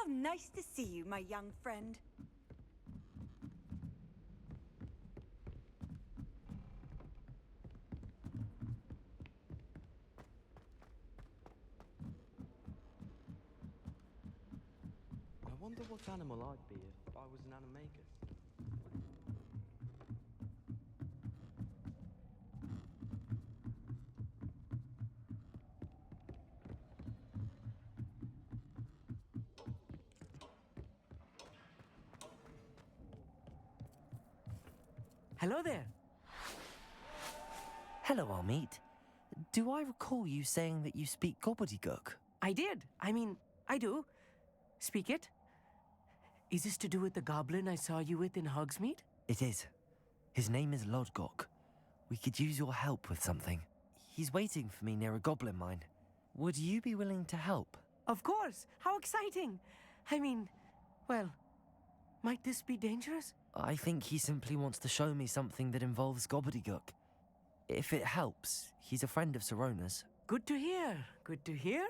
How nice to see you, my young friend. I wonder what animal I'd be if I was an animagus. Hello there. Hello, Amit. Do I recall you saying that you speak gobbledygook? I did. I do. Speak it. Is this to do with the goblin I saw you with in Hogsmeade? It is. His name is Lodgok. We could use your help with something. He's waiting for me near a goblin mine. Would you be willing to help? Of course. How exciting. Well, might this be dangerous? I think he simply wants to show me something that involves gobbledygook. If it helps, he's a friend of Sirona's. Good to hear. Good to hear.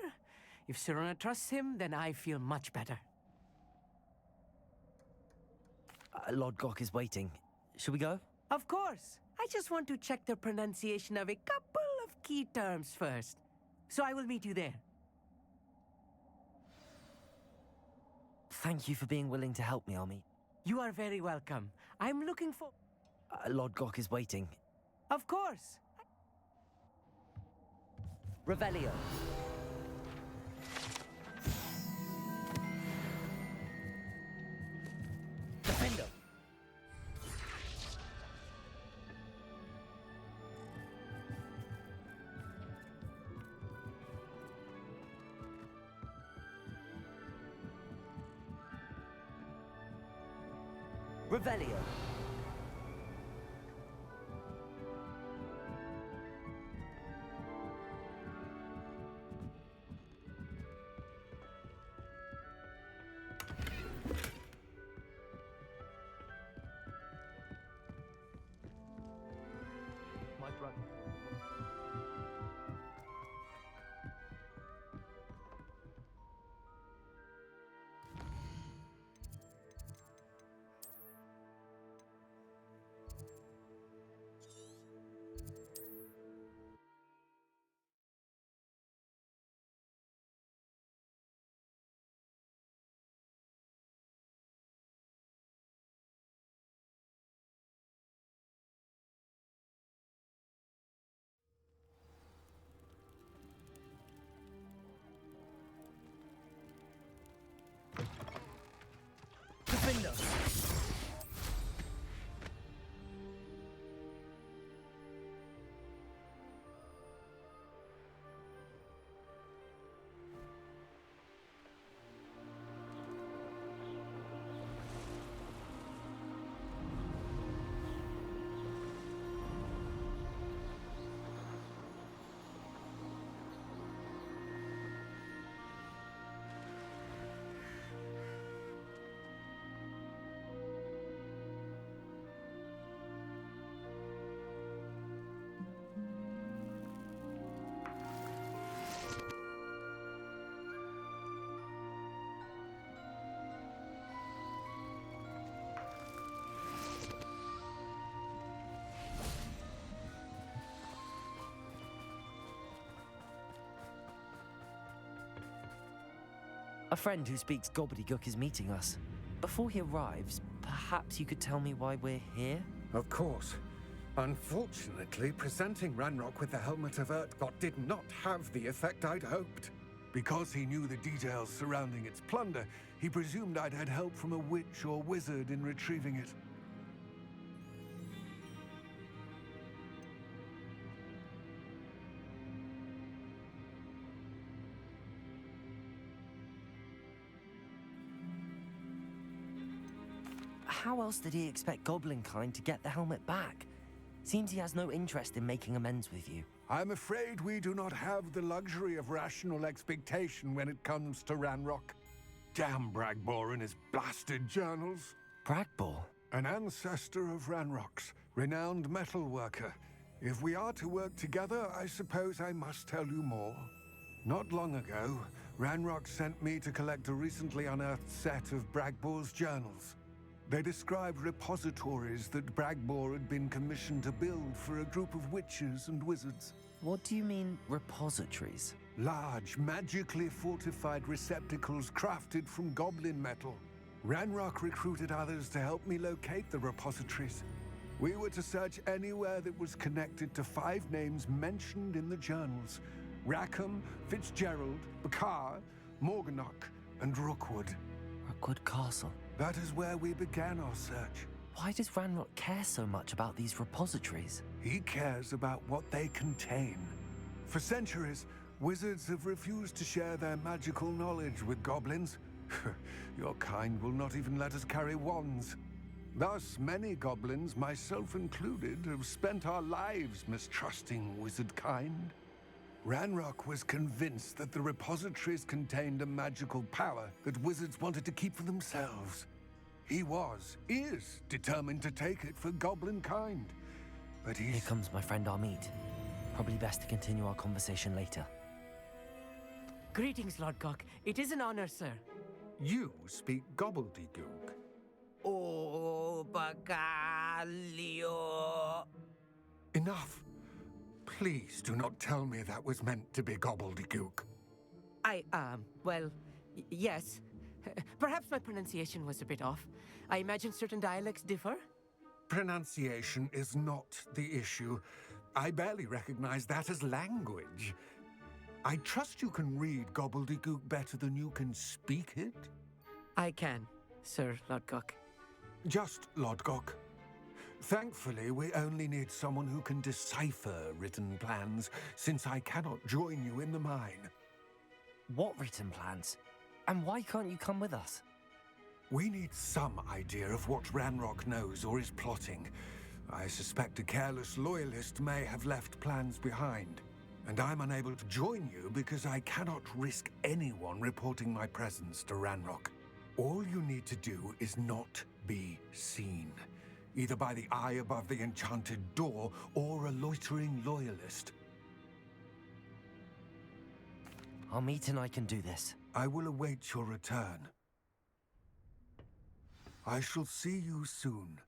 If Sirona trusts him, then I feel much better. Lodgok is waiting. Shall we go? Of course. I just want to check the pronunciation of a couple of key terms first. So I will meet you there. Thank you for being willing to help me, Amit. You are very welcome. I'm looking for... Lodgok is waiting. Of course. Revelio. Defender. Revelio. My brother. Defender. A friend who speaks gobbledygook is meeting us. Before he arrives, perhaps you could tell me why we're here? Of course. Unfortunately, presenting Ranrock with the Helmet of Urtkot did not have the effect I'd hoped. Because he knew the details surrounding its plunder, he presumed I'd had help from a witch or wizard in retrieving it. How else did he expect Goblinkind to get the helmet back? Seems he has no interest in making amends with you. I'm afraid we do not have the luxury of rational expectation when it comes to Ranrock. Damn Bragbor and his blasted journals. Bragbor? An ancestor of Ranrock's, renowned metal worker. If we are to work together, I suppose I must tell you more. Not long ago, Ranrock sent me to collect a recently unearthed set of Bragbor's journals. They described repositories that Bragbor had been commissioned to build for a group of witches and wizards. What do you mean, repositories? Large, magically fortified receptacles crafted from goblin metal. Ranrock recruited others to help me locate the repositories. We were to search anywhere that was connected to 5 names mentioned in the journals: Rackham, Fitzgerald, Bakar, Morganach, and Rookwood. Rookwood Castle. That is where we began our search. Why does Ranrock care so much about these repositories? He cares about what they contain. For centuries, wizards have refused to share their magical knowledge with goblins. Your kind will not even let us carry wands. Thus, many goblins, myself included, have spent our lives mistrusting wizard kind. Ranrock was convinced that the repositories contained a magical power that wizards wanted to keep for themselves. He is determined to take it for goblin kind. But Here comes my friend Amit. Probably best to continue our conversation later. Greetings, Lord Gok. It is an honor, sir. You speak gobbledygook. Oh, Bagalio. Enough. Please do not tell me that was meant to be gobbledygook. Well, yes. Perhaps my pronunciation was a bit off. I imagine certain dialects differ. Pronunciation is not the issue. I barely recognize that as language. I trust you can read gobbledygook better than you can speak it? I can, Sir Lord Gok. Just Lodgok. Thankfully, we only need someone who can decipher written plans, since I cannot join you in the mine. What written plans? And why can't you come with us? We need some idea of what Ranrock knows or is plotting. I suspect a careless loyalist may have left plans behind. And I'm unable to join you because I cannot risk anyone reporting my presence to Ranrock. All you need to do is not be seen, either by the eye above the enchanted door or a loitering loyalist. Amit and I can do this. I will await your return. I shall see you soon.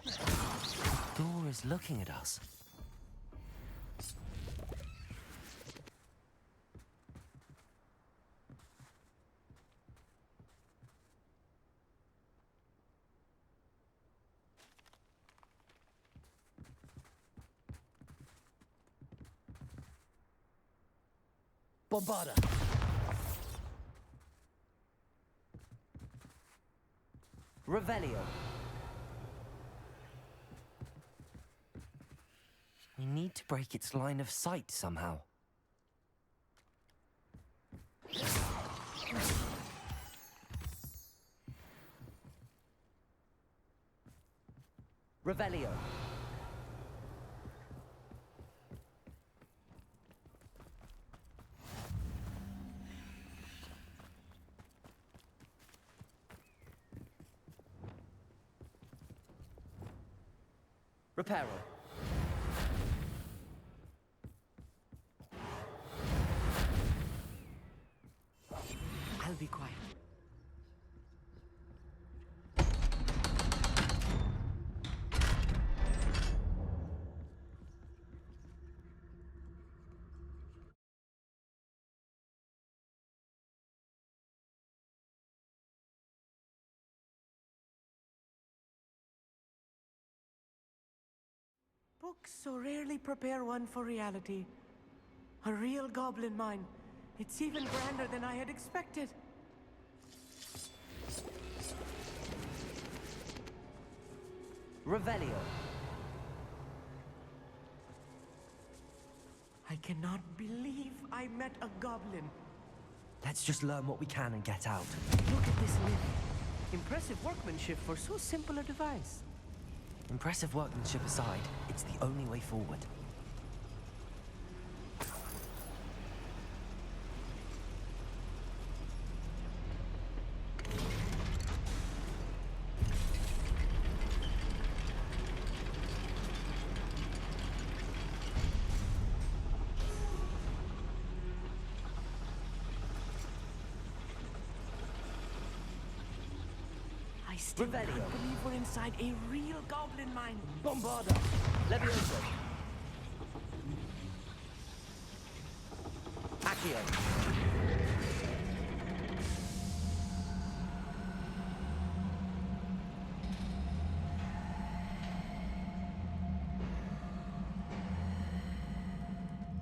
The door is looking at us. Bombarda! Revelio! We need to break its line of sight somehow. Revelio! Reparo. I'll be quiet. Books so rarely prepare one for reality. A real goblin mine. It's even grander than I had expected. Revelio. I cannot believe I met a goblin. Let's just learn what we can and get out. Look at this lid. Impressive workmanship for so simple a device. Impressive workmanship aside, it's the only way forward. I still Revelio. can't believe we're inside a real goblin mine. Bombarda! Levioso! Accio!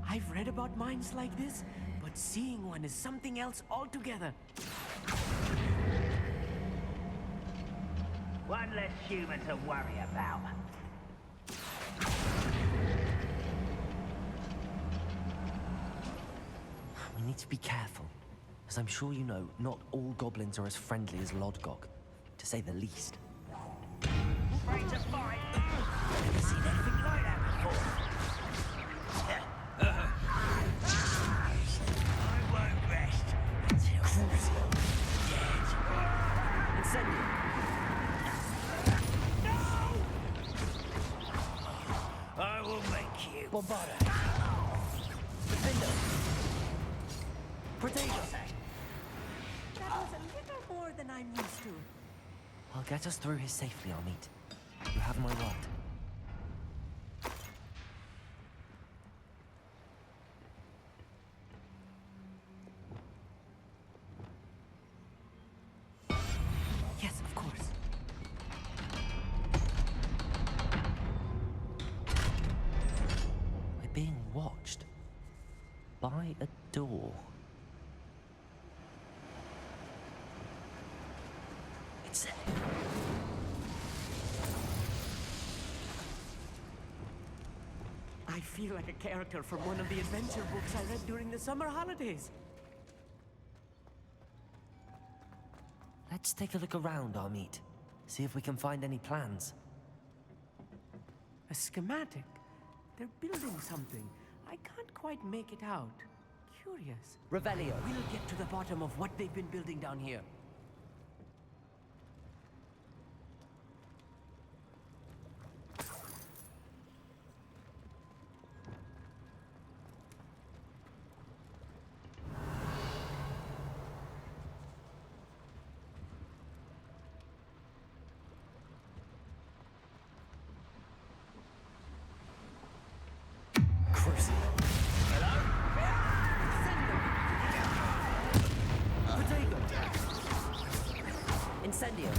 I've read about mines like this, but seeing one is something else altogether. One less human to worry about. We need to be careful. As I'm sure you know, not all goblins are as friendly as Lodgok, to say the least. Afraid to fight? Never seen anything like that before. I won't rest until Crucial dead. Incendio! I will make you. Bombarda! Defendo! Protego! That was a little more than I'm used to. I'll get us through here safely, Amit. You have my word. Yes, of course. We're being watched. By a door. It's... I feel like a character from one of the adventure books I read during the summer holidays. Let's take a look around, Amit. See if we can find any plans. A schematic. They're building something. I can't quite make it out. Curious. Revelio. We'll get to the bottom of what they've been building down here. Crucial. Protego. Incendio.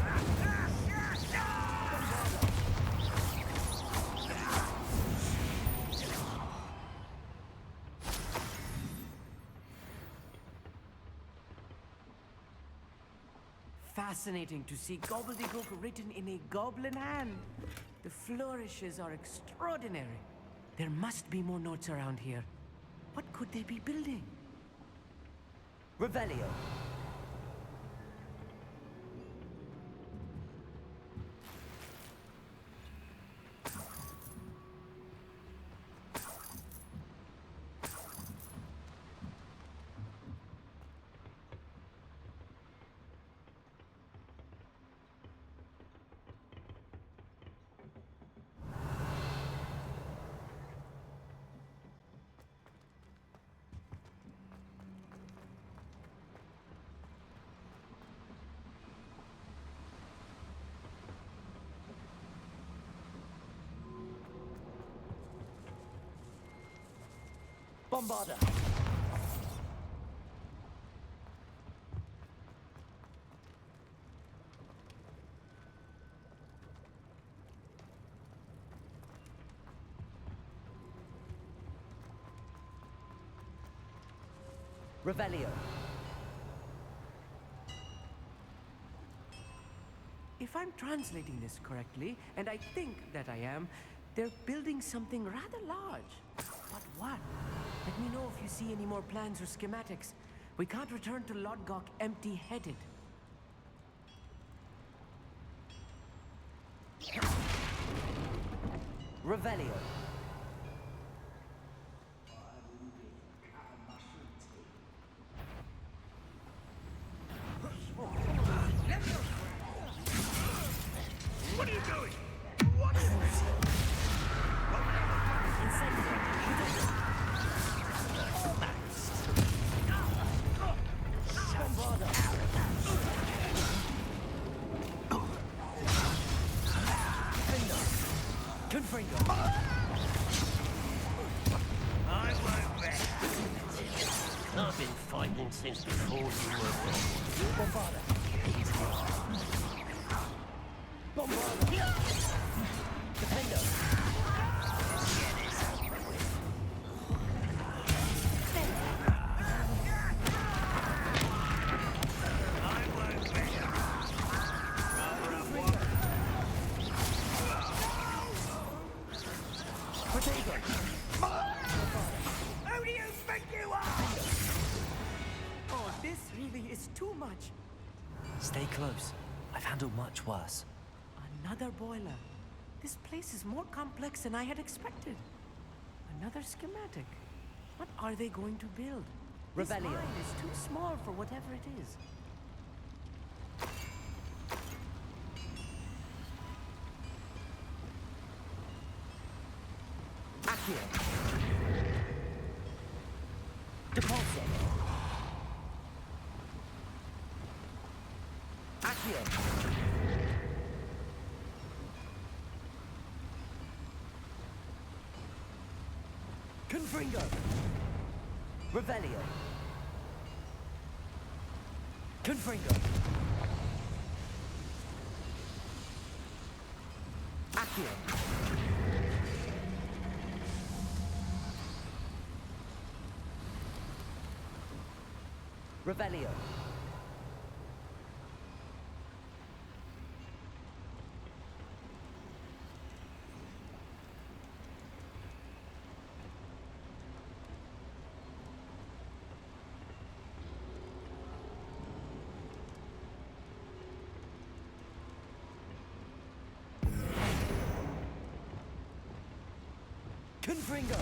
Fascinating to see gobbledygook written in a goblin hand. The flourishes are extraordinary. There must be more notes around here. What could they be building? Revelio. Bombarda. Revelio. If I'm translating this correctly, and I think that I am, they're building something rather large. But what? Let me know if you see any more plans or schematics. We can't return to Lodgok empty-headed. Revelio. What are you doing? Confringo. I won't rest. I've been fighting since before you were born. Bombarda. Bombarda. Defendo. Who do you think you are? Oh, this really is too much. Stay close. I've handled much worse. Another boiler. This place is more complex than I had expected. Another schematic. What are they going to build? This Rebellion. mine is too small for whatever it is. Accio. Depulso. Accio. Confringo. Revelio. Confringo. Accio. Revelio. Confringo.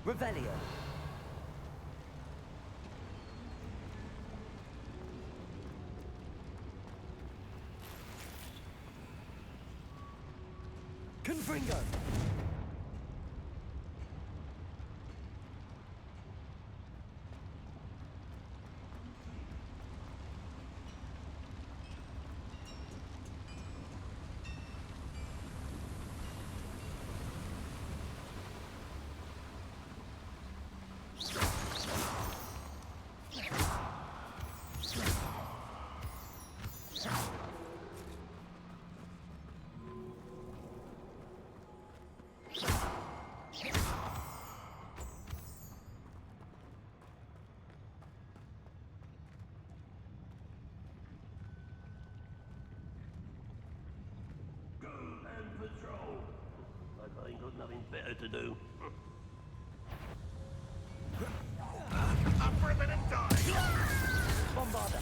Revelio. Confringo. Patrol. I ain't got nothing better to do. Up for a bit of time. Bombarda.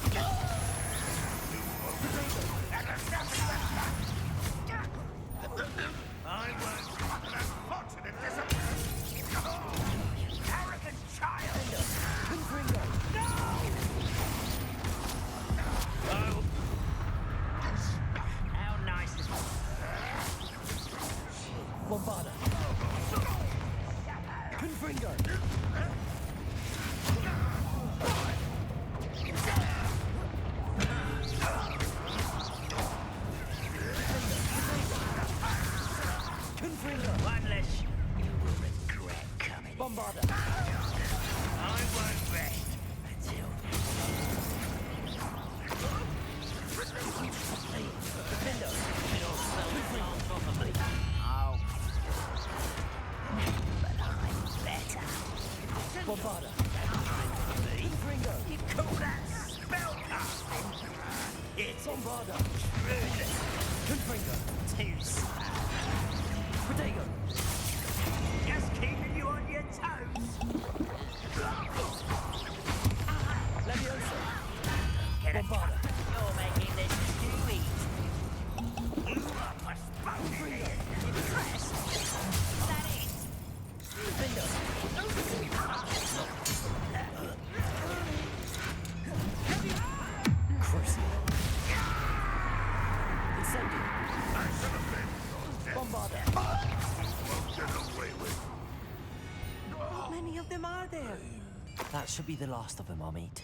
I was an unfortunate disappointment. Arrogant child. Confringo. Oh. How nice is Bombarda. Confringo. Confringo. one less you will regret coming. Bombarda. I won't rest until Defendo. it'll smell the plant off of me. Oh. But I'm better. Bombarda. Me? Confringo. You call that spellcasting? It's Bombarda. rude. Confringo. Too slow. Protego. Just keeping you on your toes. Levioso. Get it? Bombarda. You're making this too easy. You are postponing it. Impressed? Is that it? Defendo. Crucible. Incendio. That should be the last of them I'll meet.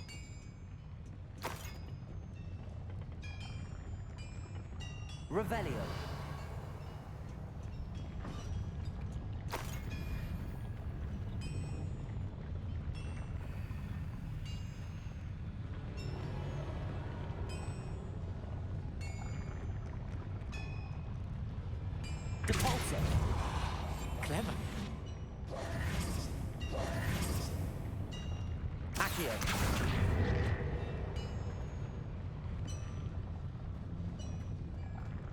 Revelio. Depulso. Clever. Accio.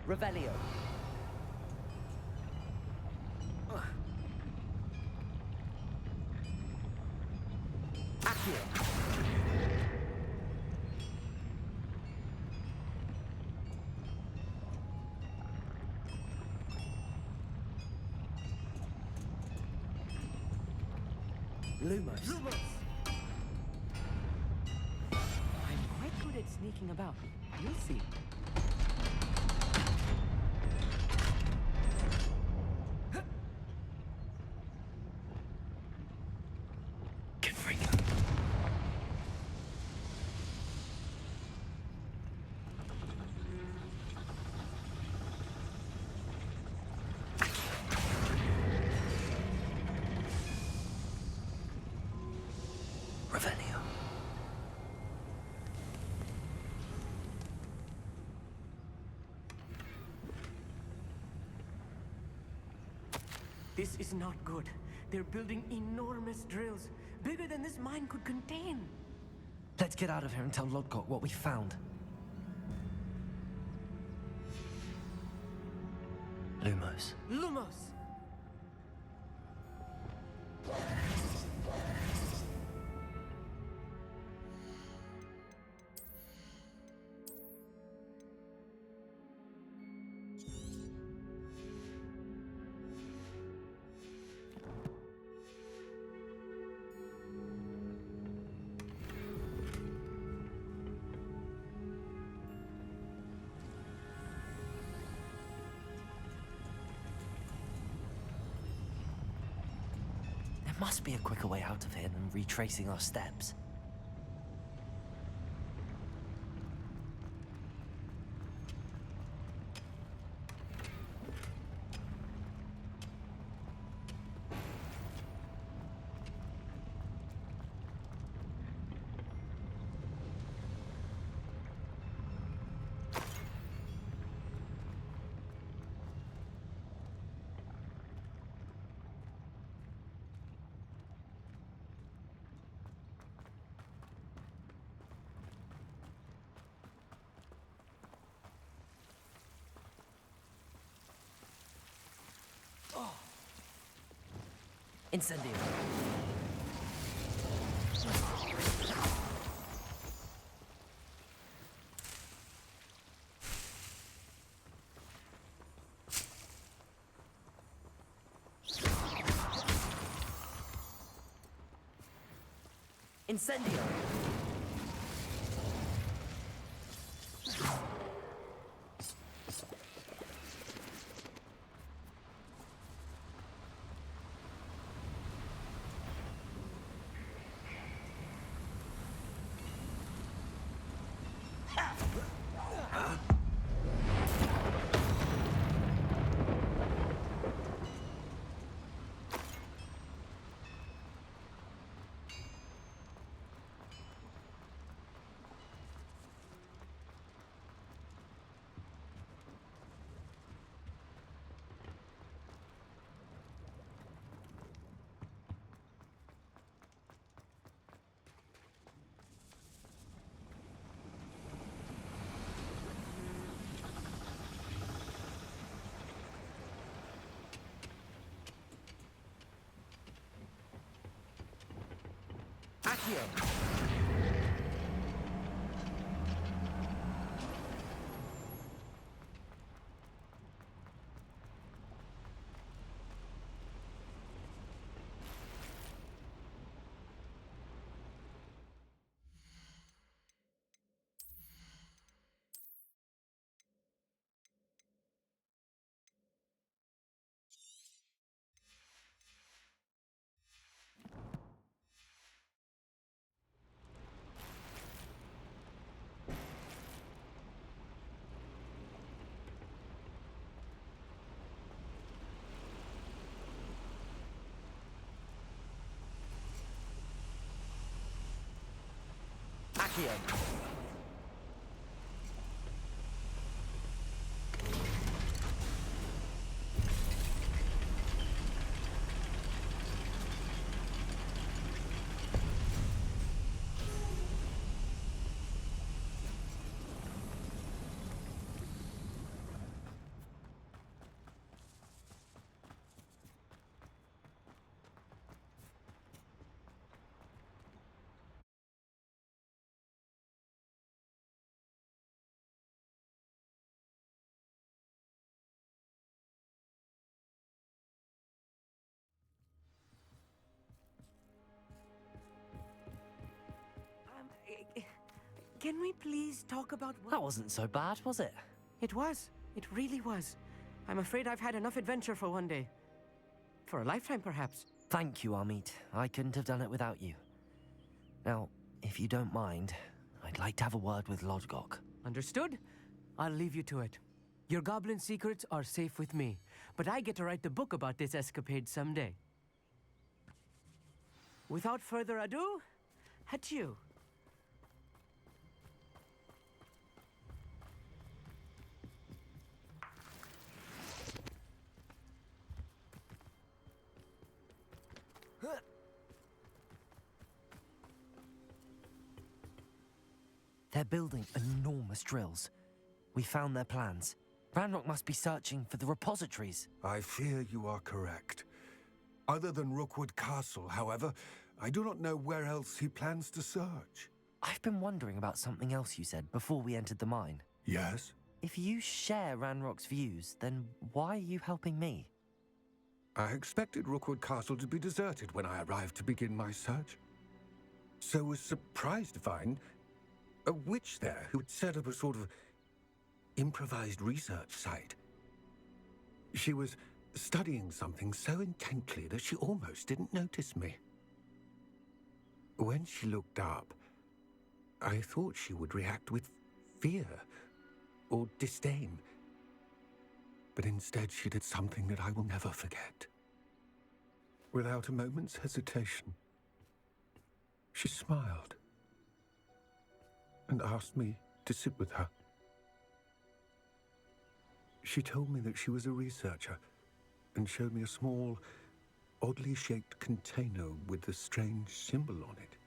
Revelio. Accio. Lumos. Lumos. I'm quite good at sneaking about. You'll see. Revelio. This is not good. They're building enormous drills, bigger than this mine could contain. Let's get out of here and tell Lodgok what we found. Lumos. Lumos! There must be a quicker way out of here than retracing our steps. Incendio. Incendio. Accio. gardıyan. Can we please talk about what... That wasn't so bad, was it? It was. It really was. I'm afraid I've had enough adventure for one day. For a lifetime, perhaps. Thank you, Amit. I couldn't have done it without you. Now, if you don't mind, I'd like to have a word with Lodgok. Understood? I'll leave you to it. Your goblin secrets are safe with me, but I get to write the book about this escapade someday. Without further ado, adieu. They're building enormous drills. We found their plans. Ranrock must be searching for the repositories. I fear you are correct. Other than Rookwood Castle, however, I do not know where else he plans to search. I've been wondering about something else you said before we entered the mine. Yes? If you share Ranrock's views, then why are you helping me? I expected Rookwood Castle to be deserted when I arrived to begin my search. So was surprised to find a witch there who had set up a sort of improvised research site. She was studying something so intently that she almost didn't notice me. When she looked up, I thought she would react with fear or disdain. But instead she did something that I will never forget. Without a moment's hesitation, she smiled and asked me to sit with her. She told me that she was a researcher and showed me a small, oddly shaped container with a strange symbol on it.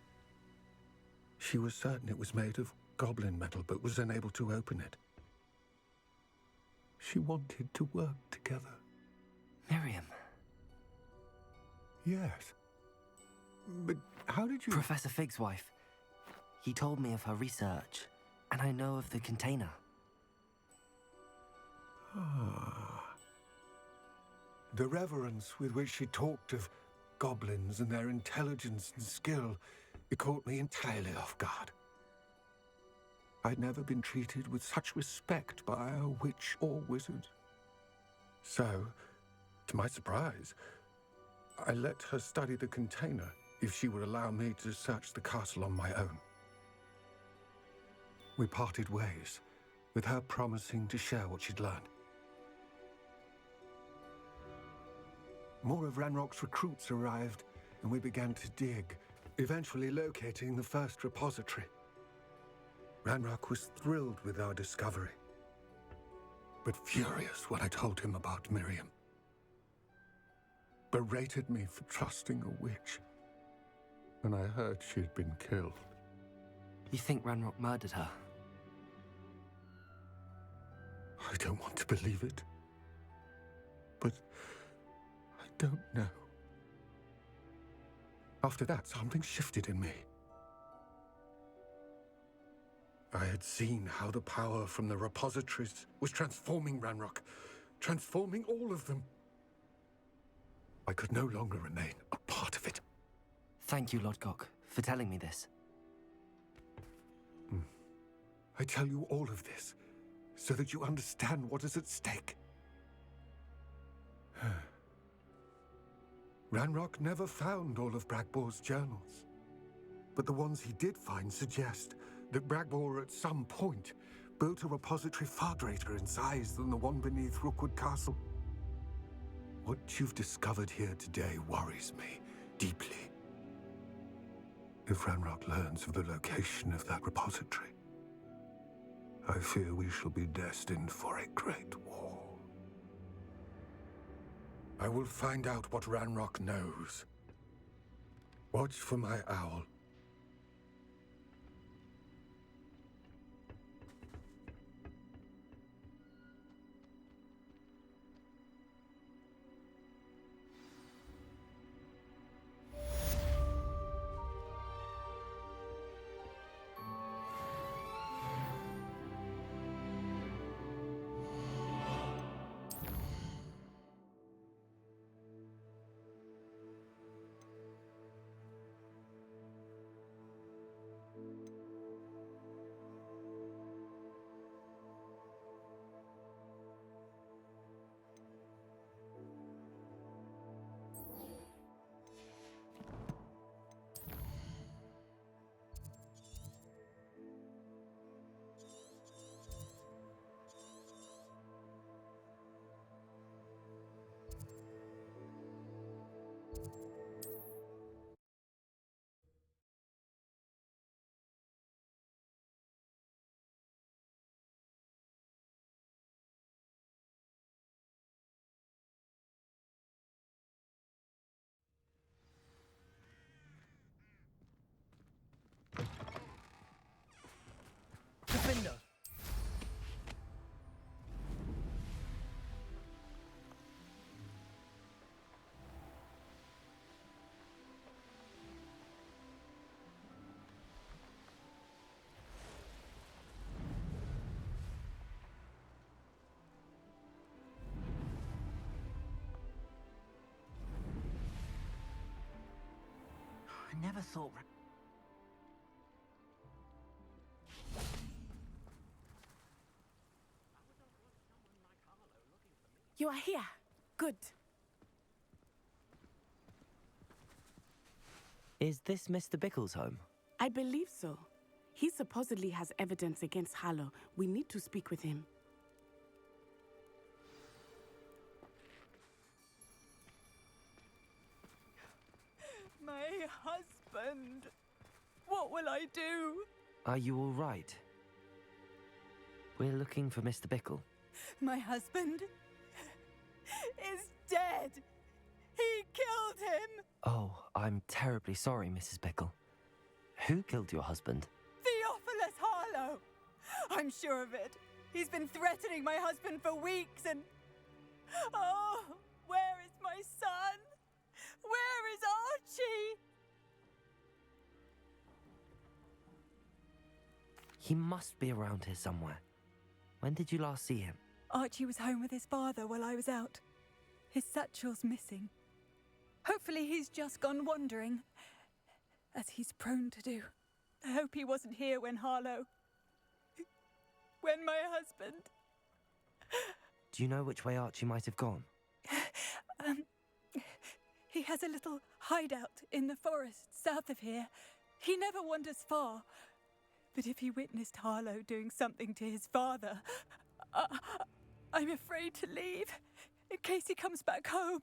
She was certain it was made of goblin metal, but was unable to open it. She wanted to work together. Miriam. Yes. But how did you... Professor Fig's wife. He told me of her research, and I know of the container. The reverence with which she talked of goblins and their intelligence and skill, it caught me entirely off guard. I'd never been treated with such respect by a witch or wizard. So, to my surprise, I let her study the container if she would allow me to search the castle on my own. We parted ways, with her promising to share what she'd learned. More of Ranrock's recruits arrived, and we began to dig, eventually locating the first repository. Ranrock was thrilled with our discovery, but furious when I told him about Miriam. Berated me for trusting a witch when I heard she'd been killed. You think Ranrock murdered her? I don't want to believe it, but I don't know. After that, something shifted in me. I had seen how the power from the repositories was transforming Ranrock, transforming all of them. I could no longer remain a part of it. Thank you, Lodgok, for telling me this. I tell you all of this so that you understand what is at stake. Ranrock never found all of Bragbor's journals, but the ones he did find suggest that Bragbor at some point built a repository far greater in size than the one beneath Rookwood Castle. What you've discovered here today worries me deeply. if Ranrock learns of the location of that repository, I fear we shall be destined for a great war. I will find out what Ranrock knows. Watch for my owl. Defender! I never thought... You are here. Good. Is this Mr. Bickle's home? I believe so. He supposedly has evidence against Harlow. We need to speak with him. My husband. What will I do? Are you all right? We're looking for Mr. Bickle. My husband is dead. He killed him. Oh, I'm terribly sorry, Mrs. Bickle. Who killed your husband? Theophilus Harlow. I'm sure of it. He's been threatening my husband for weeks and... Oh, where is my son? Where is Archie? He must be around here somewhere. When did you last see him? Archie was home with his father while I was out. His satchel's missing. Hopefully he's just gone wandering, as he's prone to do. I hope he wasn't here when Harlow... when my husband... Do you know which way Archie might have gone? He has a little hideout in the forest south of here. He never wanders far. But if he witnessed Harlow doing something to his father, I'm afraid to leave, in case he comes back home.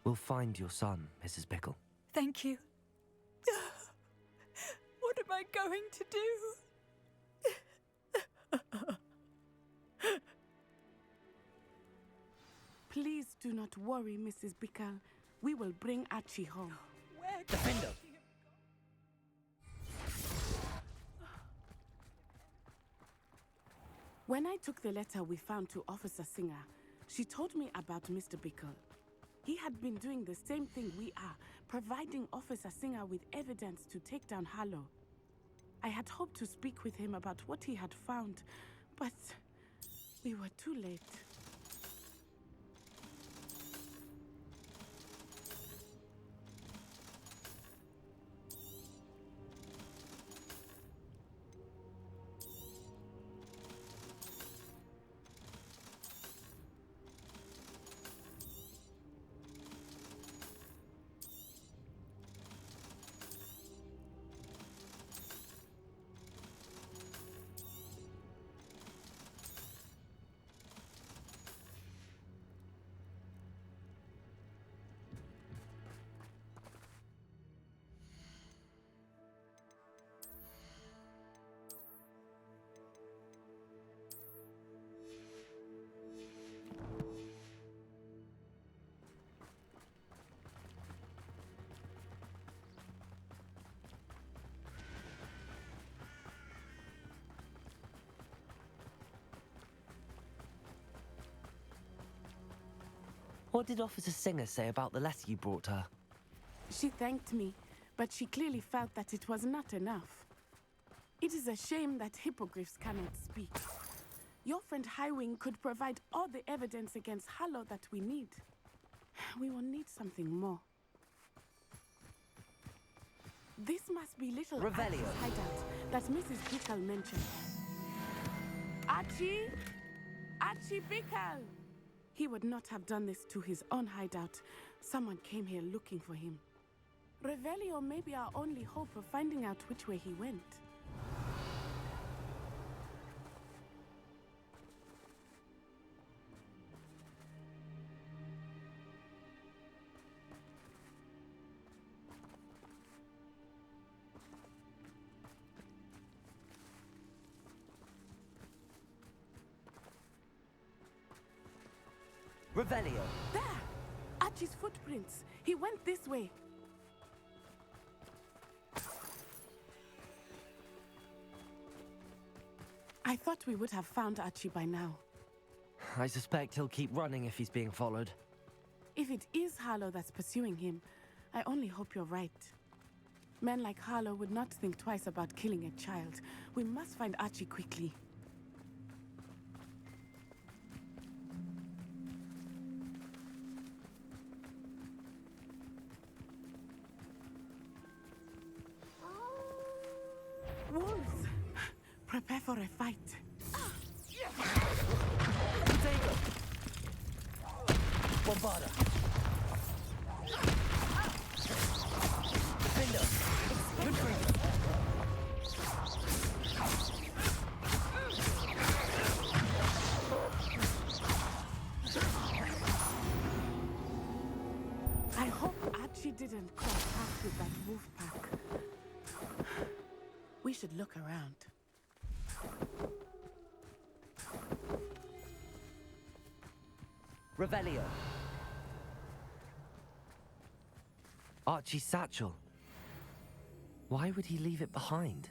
We'll find your son, Mrs. Bickle. Thank you. What am I going to do? Please do not worry, Mrs. Bickle. We will bring Archie home. Where Defender! When I took the letter we found to Officer Singer, she told me about Mr. Bickle. He had been doing the same thing we are, providing Officer Singer with evidence to take down Harlow. I had hoped to speak with him about what he had found, but we were too late. What did Officer Singer say about the letter you brought her? She thanked me, but she clearly felt that it was not enough. It is a shame that hippogriffs cannot speak. Your friend Highwing could provide all the evidence against Harlow that we need. We will need something more. This must be little Revelio. Archie's hideout that Mrs. Bickle mentioned. Archie? Archie Bickle! He would not have done this to his own hideout. Someone came here looking for him. Revelio may be our only hope of finding out which way he went. Revelio. There! Archie's footprints. He went this way. I thought we would have found Archie by now. I suspect he'll keep running if he's being followed. If it is Harlow that's pursuing him, I only hope you're right. Men like Harlow would not think twice about killing a child. We must find Archie quickly. Wolves! Prepare for a fight. Potato! Bombarda! Defender! Retreat! I hope Archie didn't cross paths with that wolf pack. We should look around. Revelio. Archie's satchel. Why would he leave it behind?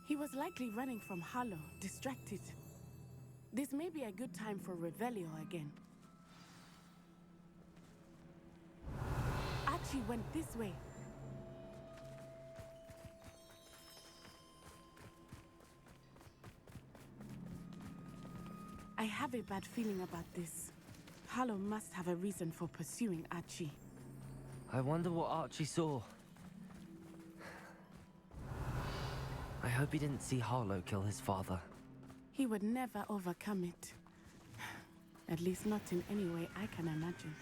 He was likely running from Harlow, distracted. This may be a good time for Revelio again. Archie went this way. I have a bad feeling about this. Harlow must have a reason for pursuing Archie. I wonder what Archie saw. I hope he didn't see Harlow kill his father. He would never overcome it. At least not in any way I can imagine.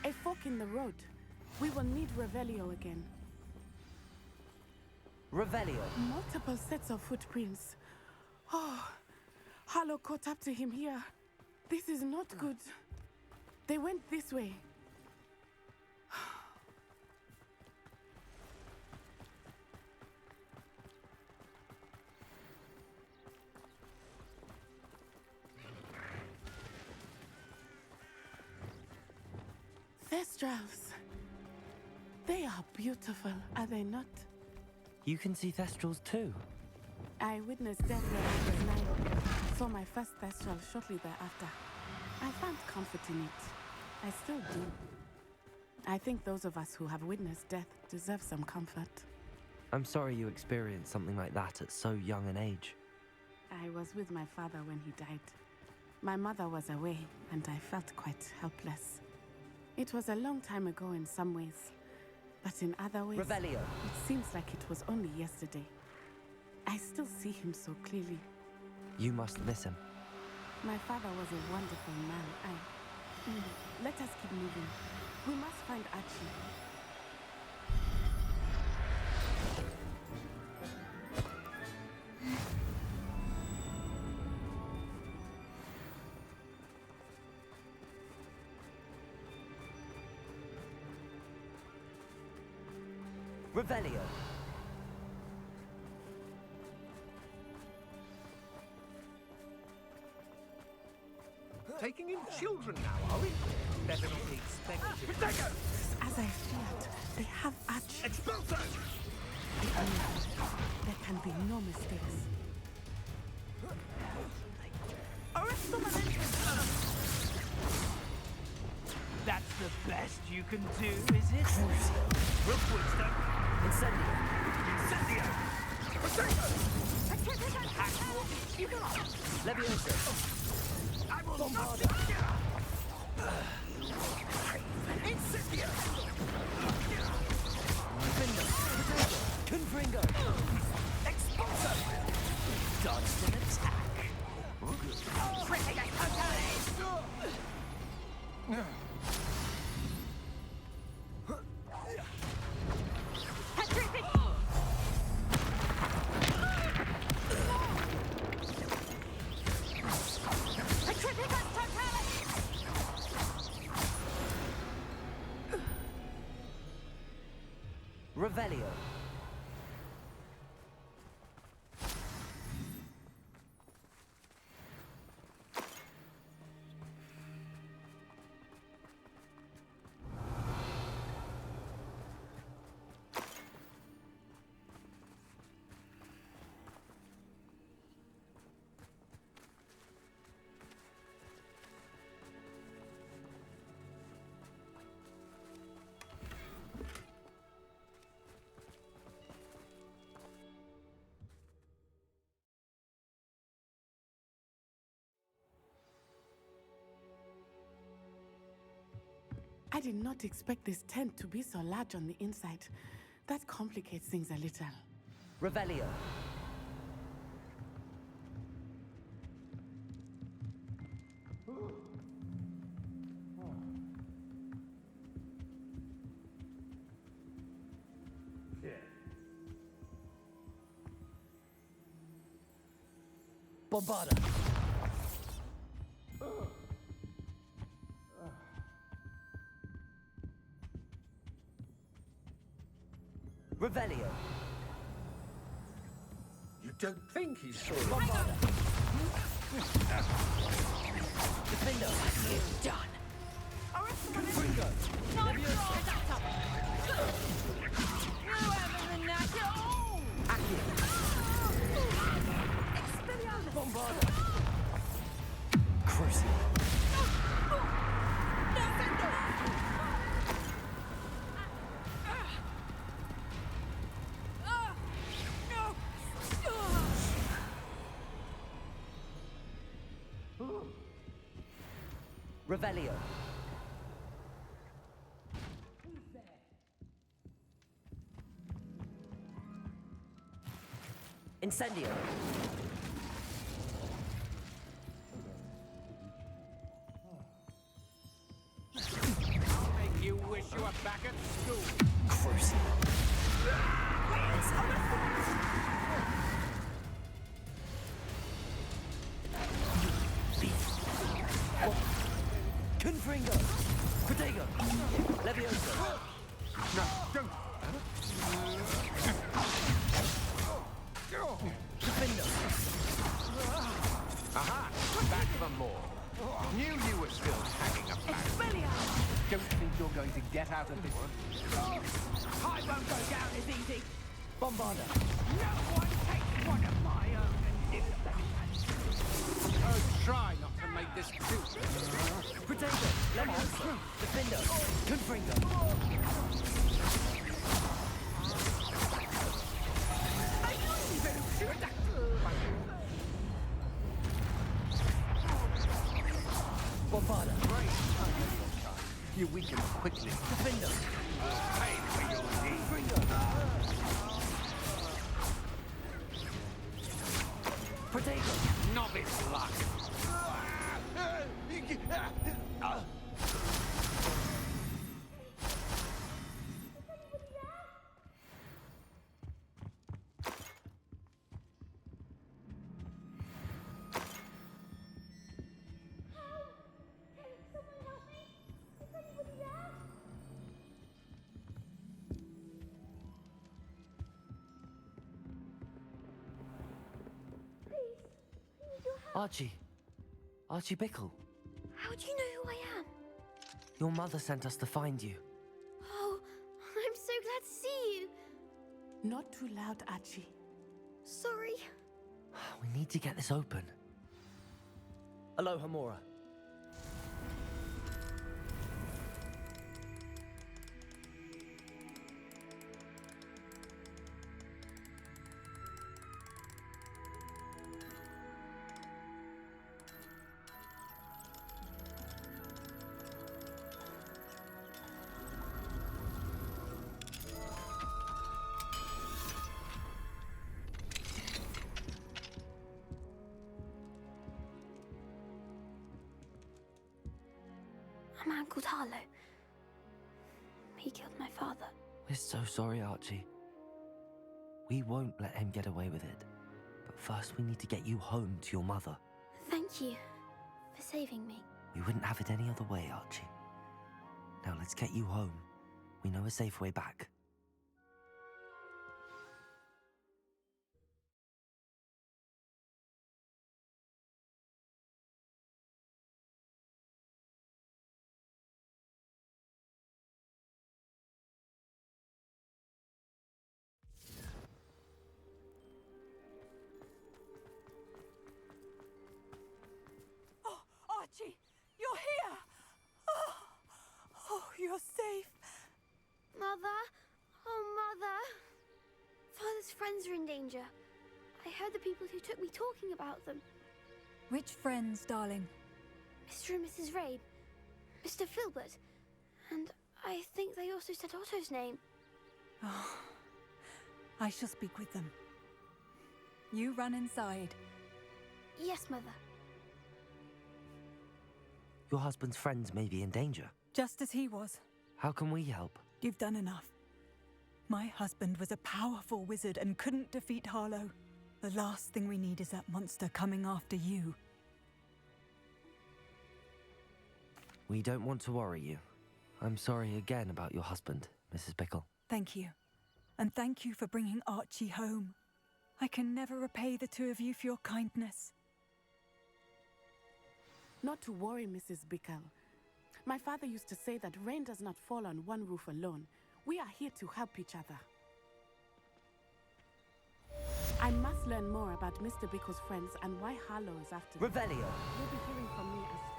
A fork in the road. We will need Revelio again. Revelio. Multiple sets of footprints. Oh, Harlow caught up to him here. This is not good. They went this way. Thestrals. They are beautiful, are they not? You can see Thestrals too. I witnessed death when I was 9. Saw my first Thestral shortly thereafter. I found comfort in it. I still do. I think those of us who have witnessed death deserve some comfort. I'm sorry you experienced something like that at so young an age. I was with my father when he died. My mother was away, and I felt quite helpless. It was a long time ago in some ways, but in other ways, Revelio. it seems like it was only yesterday. I still see him so clearly. You must miss him. My father was a wonderful man. Let us keep moving. We must find Archie. Revelio. Taking in children now, are we? better not be expected. As I feared, they have actually... Expulso! There can be no mistakes. That's the best you can do, is it? Real quick, Incendio. Incendio! Leviosa. I will not... Incendio! Confringo. Expulso! Dodged an attack. Revelio. I did not expect this tent to be so large on the inside. That complicates things a little. Revelio. Bombarda. Revelio. You don't think he's sure? Bombarda. Defendo. It's done. Confringo. Leviosa. Accio. Bombarda. Crucible. Revelio. Incendio. Make you wish you were back at school. Crucible. Confringo. Protego. Leviosa. No, don't. Defendo. Aha! Back for more. Knew you were still hanging about. Don't think you're going to get out of this one. I won't go down as easy. Bombarda. No one takes one of my own and lives that. Oh, try not to make this too. Protego. Leviosa. Defendo. Confringo. Bombarda. You weaken quickly. Defendo. Pain for your knee. Confringo. Protego. Novice luck. Archie. Archie Bickle. How do you know who I am? Your mother sent us to find you. Oh, I'm so glad to see you. Not too loud, Archie. Sorry. We need to get this open. Aloha, Mora. A man called Harlow. He killed my father. We're so sorry, Archie. We won't let him get away with it. But first we need to get you home to your mother. Thank you for saving me. We wouldn't have it any other way, Archie. Now let's get you home. We know a safe way back. Oh, Archie, you're here! Oh, you're safe. Mother? Oh, Mother. Father's friends are in danger. I heard the people who took me talking about them. Which friends, darling? Mr. and Mrs. Rabe, Mr. Filbert, and I think they also said Otto's name. Oh, I shall speak with them. You run inside. Yes, Mother. Your husband's friends may be in danger. Just as he was. How can we help? You've done enough. My husband was a powerful wizard and couldn't defeat Harlow. The last thing we need is that monster coming after you. We don't want to worry you. I'm sorry again about your husband, Mrs. Bickle. Thank you. And thank you for bringing Archie home. I can never repay the two of you for your kindness. Not to worry, Mrs. Bickle. My father used to say that rain does not fall on one roof alone. We are here to help each other. I must learn more about Mr. Bickle's friends and why Harlow is after them. Revelio! You'll be hearing from me as...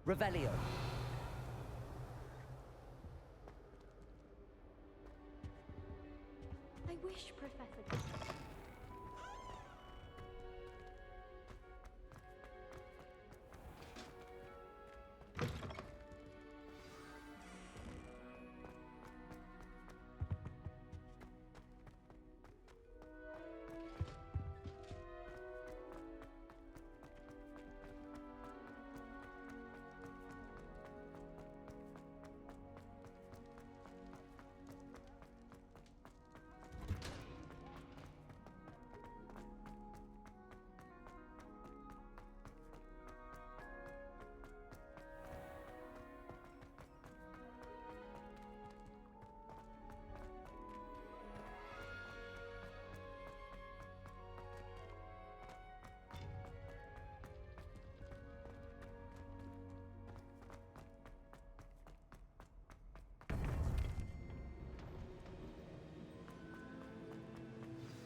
Revelio! I wish Professor...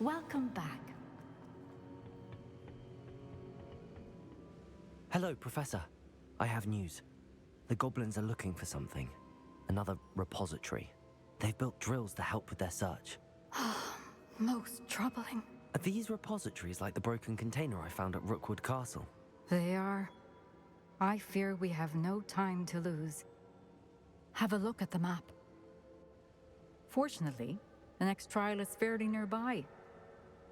Welcome back. Hello, Professor. I have news. The goblins are looking for something. Another repository. They've built drills to help with their search. Most troubling. Are these repositories like the broken container I found at Rookwood Castle? They are. I fear we have no time to lose. Have a look at the map. Fortunately, the next trial is fairly nearby.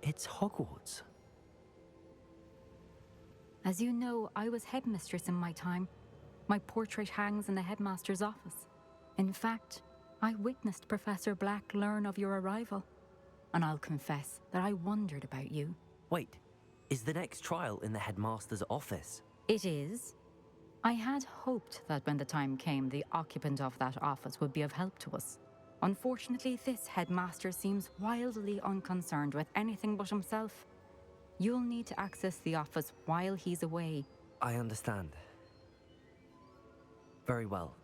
It's Hogwarts. As you know, I was headmistress in my time. My portrait hangs in the headmaster's office. In fact, I witnessed Professor Black learn of your arrival. And I'll confess that I wondered about you. Wait, is the next trial in the headmaster's office? It is. I had hoped that when the time came, the occupant of that office would be of help to us. Unfortunately, this headmaster seems wildly unconcerned with anything but himself. You'll need to access the office while he's away. I understand. Very well.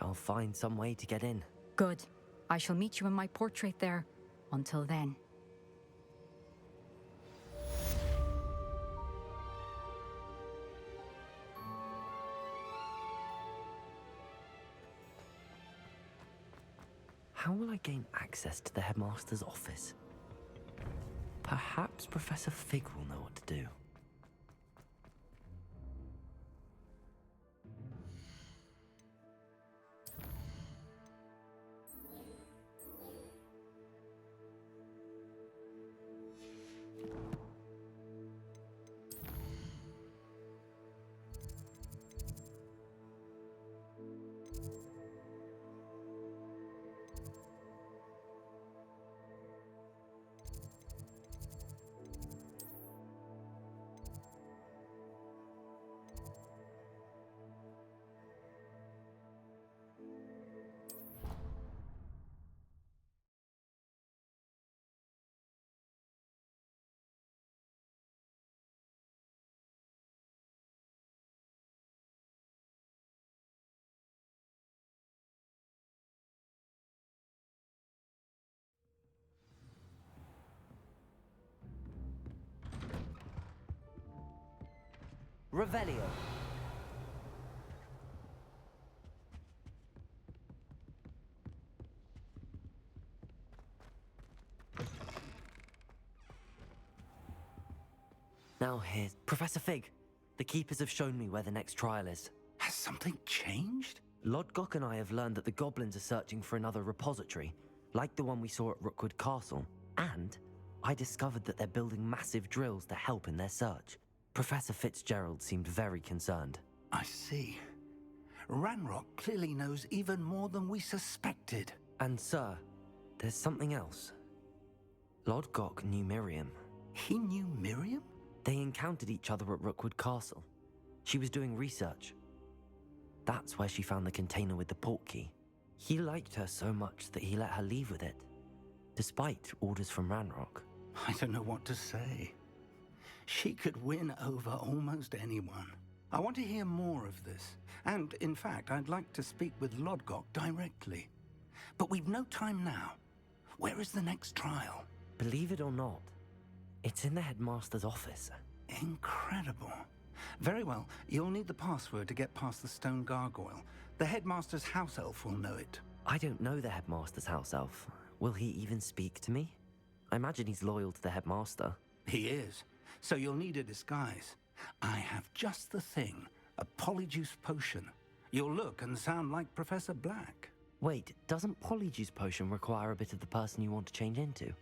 I'll find some way to get in. Good. I shall meet you in my portrait there. Until then. How will I gain access to the headmaster's office? Perhaps Professor Fig will know what to do. Revelio. Now here's Professor Fig. The Keepers have shown me where the next trial is. Has something changed? Lodgok and I have learned that the goblins are searching for another repository, like the one we saw at Rookwood Castle. And I discovered that they're building massive drills to help in their search. Professor Fitzgerald seemed very concerned. I see. Ranrock clearly knows even more than we suspected. And sir, there's something else. Lodgok knew Miriam. He knew Miriam? They encountered each other at Rookwood Castle. She was doing research. That's where she found the container with the portkey. He liked her so much that he let her leave with it, despite orders from Ranrock. I don't know what to say. She could win over almost anyone. I want to hear more of this. And, in fact, I'd like to speak with Lodgok directly. But we've no time now. Where is the next trial? Believe it or not, it's in the headmaster's office. Incredible. Very well. You'll need the password to get past the stone gargoyle. The headmaster's house elf will know it. I don't know the headmaster's house elf. Will he even speak to me? I imagine he's loyal to the headmaster. He is. So you'll need a disguise. I have just the thing. A polyjuice potion. You'll look and sound like Professor Black. Wait, doesn't Polyjuice Potion require a bit of the person you want to change into?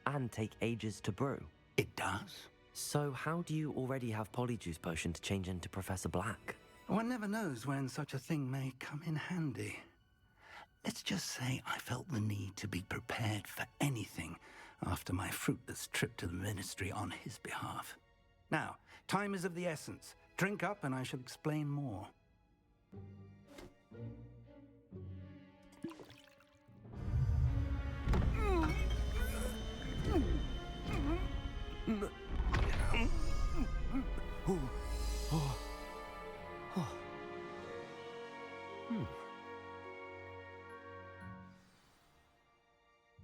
And take ages to brew? It does. So how do you already have Polyjuice Potion to change into Professor Black? One never knows when such a thing may come in handy. Let's just say I felt the need to be prepared for anything after my fruitless trip to the ministry on his behalf. Now, time is of the essence. Drink up and I shall explain more.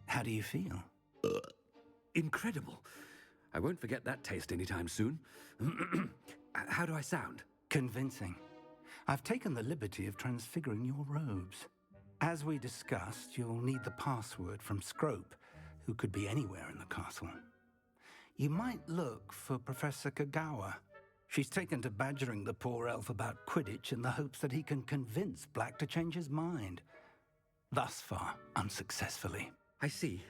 How do you feel? incredible. I won't forget that taste anytime soon. How do I sound? Convincing. I've taken the liberty of transfiguring your robes. As we discussed, you'll need the password from Scrope, who could be anywhere in the castle. You might look for Professor Kagawa. She's taken to badgering the poor elf about Quidditch in the hopes that he can convince Black to change his mind. Thus far, unsuccessfully. I see.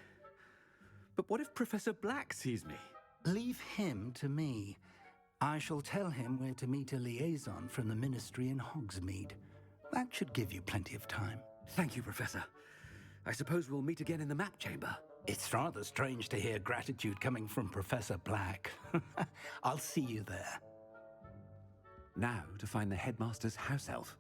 But what if Professor Black sees me? Leave him to me. I shall tell him where to meet a liaison from the Ministry in Hogsmeade. That should give you plenty of time. Thank you, Professor. I suppose we'll meet again in the map chamber. It's rather strange to hear gratitude coming from Professor Black. I'll see you there. Now to find the headmaster's house elf.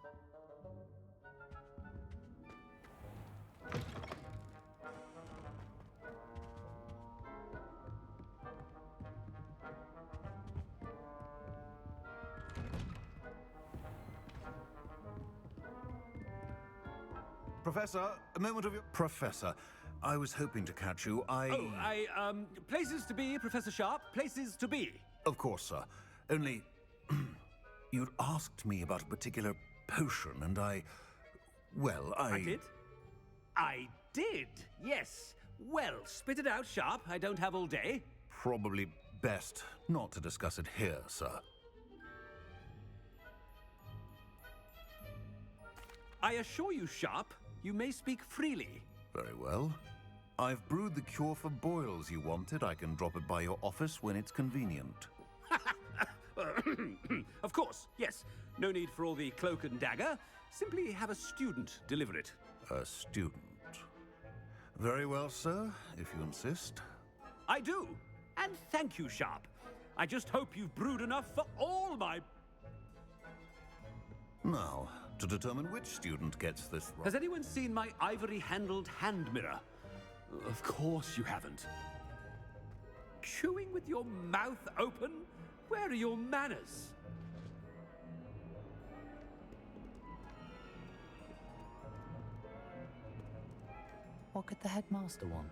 Professor, a moment of your... Professor, I was hoping to catch you. Places to be, Professor Sharp. Places to be. Of course, sir. Only... you'd asked me about a particular potion, and I did? I did, yes. Well, spit it out, Sharp. I don't have all day. Probably best not to discuss it here, sir. I assure you, Sharp, you may speak freely. Very well. I've brewed the cure for boils you wanted. I can drop it by your office when it's convenient. Of course, yes. No need for all the cloak and dagger. Simply have a student deliver it. A student. Very well, sir, if you insist. I do. And thank you, Sharp. I just hope you've brewed enough for all my... Now, to determine which student gets this right. Has anyone seen my ivory-handled hand mirror? Of course you haven't. Chewing with your mouth open? Where are your manners? What could the headmaster want?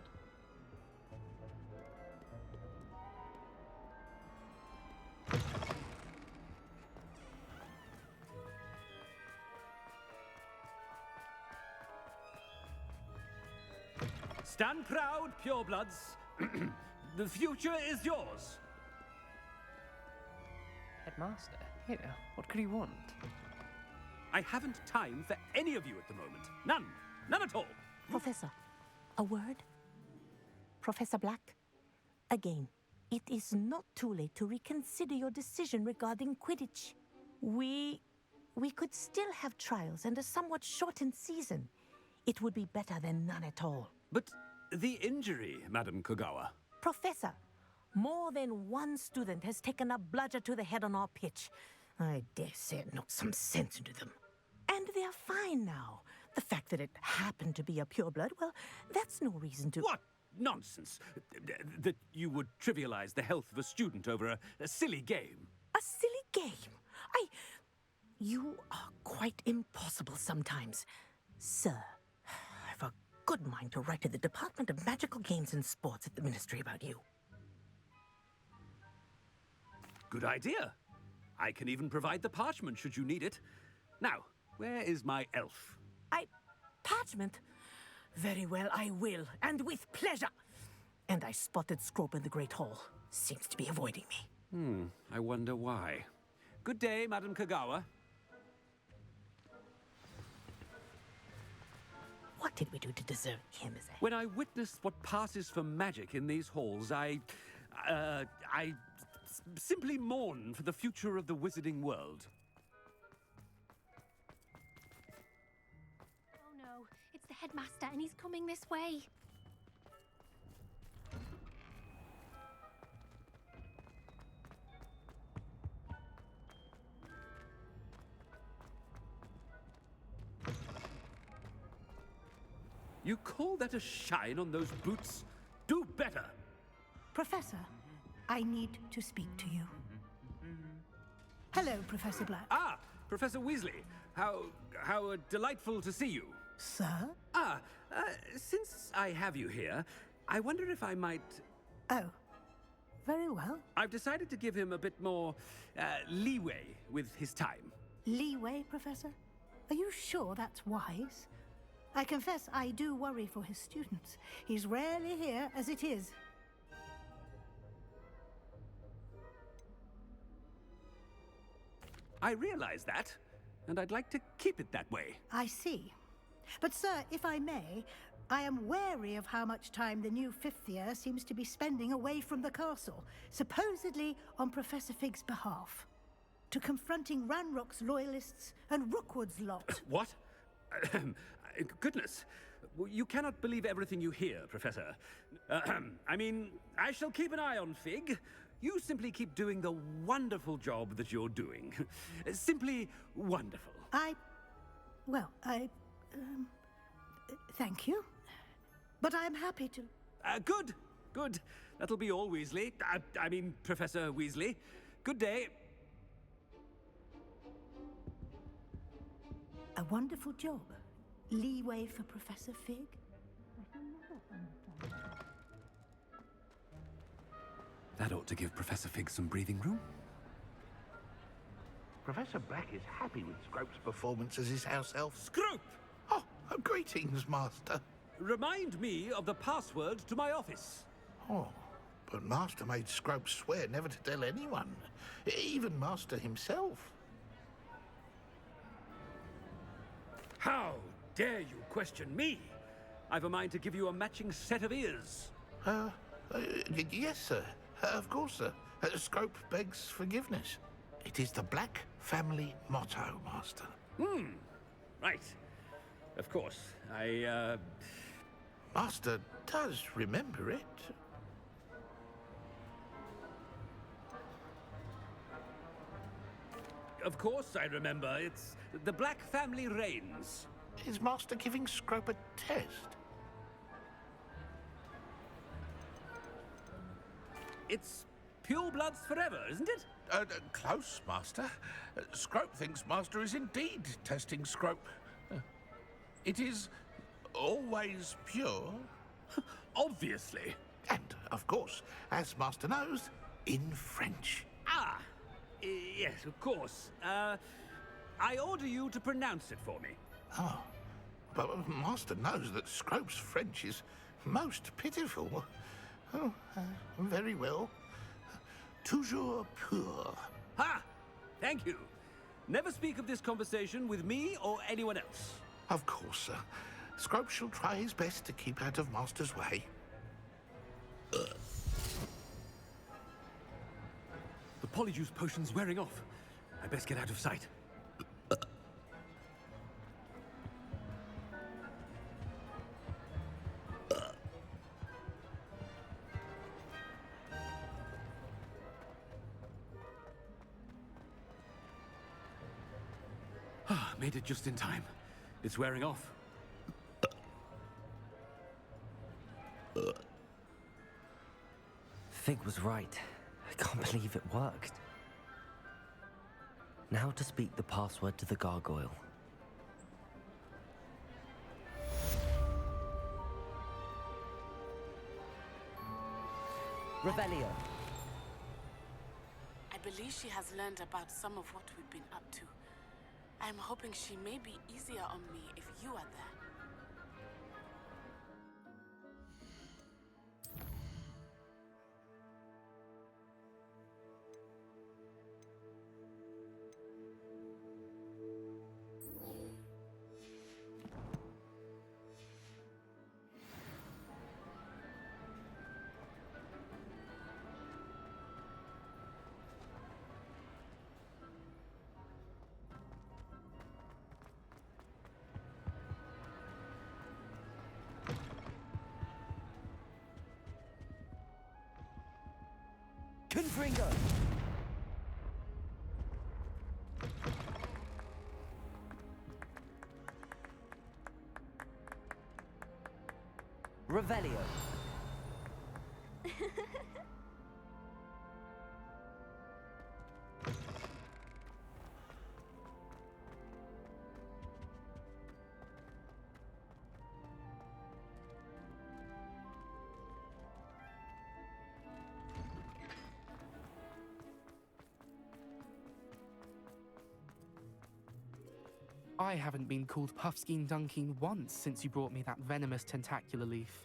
Stand proud, purebloods. The future is yours. Headmaster? Here, what could he want? I haven't time for any of you at the moment. None. None at all. Professor, a word? Professor Black? Again, it is not too late to reconsider your decision regarding Quidditch. We could still have trials and a somewhat shortened season. It would be better than none at all. But the injury, Madam Kagawa. Professor, more than one student has taken a bludger to the head on our pitch. I dare say it knocked some sense into them. And they're fine now. The fact that it happened to be a pureblood, well, that's no reason to... What nonsense! That you would trivialize the health of a student over a silly game. A silly game? You are quite impossible sometimes. Sir, I've a good mind to write to the Department of Magical Games and Sports at the Ministry about you. Good idea. I can even provide the parchment should you need it. Now, where is my elf? Parchment? Very well, I will, and with pleasure. And I spotted Scrope in the Great Hall. Seems to be avoiding me. I wonder why. Good day, Madam Kagawa. What did we do to deserve him as a... When I witnessed what passes for magic in these halls, I simply mourn for the future of the wizarding world. Oh no, it's the headmaster and he's coming this way. You call that a shine on those boots? Do better! Professor, I need to speak to you. Hello, Professor Black. Ah, Professor Weasley. How delightful to see you. Sir? Since I have you here, I wonder if I might Oh, very well. I've decided to give him a bit more leeway with his time. Leeway, Professor? Are you sure that's wise? I confess I do worry for his students. He's rarely here as it is. I realize that, and I'd like to keep it that way. I see. But, sir, if I may, I am wary of how much time the new fifth year seems to be spending away from the castle, supposedly on Professor Fig's behalf, to confronting Ranrock's loyalists and Rookwood's lot. What? Goodness. You cannot believe everything you hear, Professor. I mean, I shall keep an eye on Fig. You simply keep doing the wonderful job that you're doing. Simply wonderful. Thank you. But I'm happy to... Good. Good. That'll be all, Weasley. I mean, Professor Weasley. Good day. A wonderful job. Leeway for Professor Fig? That ought to give Professor Fig some breathing room. Professor Black is happy with Scrope's performance as his house elf. Scrope! Oh, greetings, Master. Remind me of the password to my office. Oh, but Master made Scrope swear never to tell anyone, even Master himself. How dare you question me? I've a mind to give you a matching set of ears. Yes, sir. Of course, sir. Scrope begs forgiveness. It is the Black family motto, Master. Right. Of course. Master does remember it. Of course I remember. It's the Black family reigns. Is Master giving Scrope a test? It's pure bloods forever, isn't it? Close, Master. Scrope thinks Master is indeed testing Scrope. It is always pure. Obviously. And, of course, as Master knows, in French. Ah, yes, of course. I order you to pronounce it for me. Oh, but Master knows that Scrope's French is most pitiful. Oh, very well. Toujours pur. Ha! Thank you. Never speak of this conversation with me or anyone else. Of course, sir. Scrope shall try his best to keep out of Master's way. The polyjuice potion's wearing off. I best get out of sight. Made it just in time. It's wearing off. Fig was right. I can't believe it worked. Now to speak the password to the gargoyle. Revelio. I believe she has learned about some of what we've been up to. I'm hoping she may be easier on me if you are there. Confringo! Revelio. I haven't been called Puffskein Dunkeen once since you brought me that venomous tentacular leaf.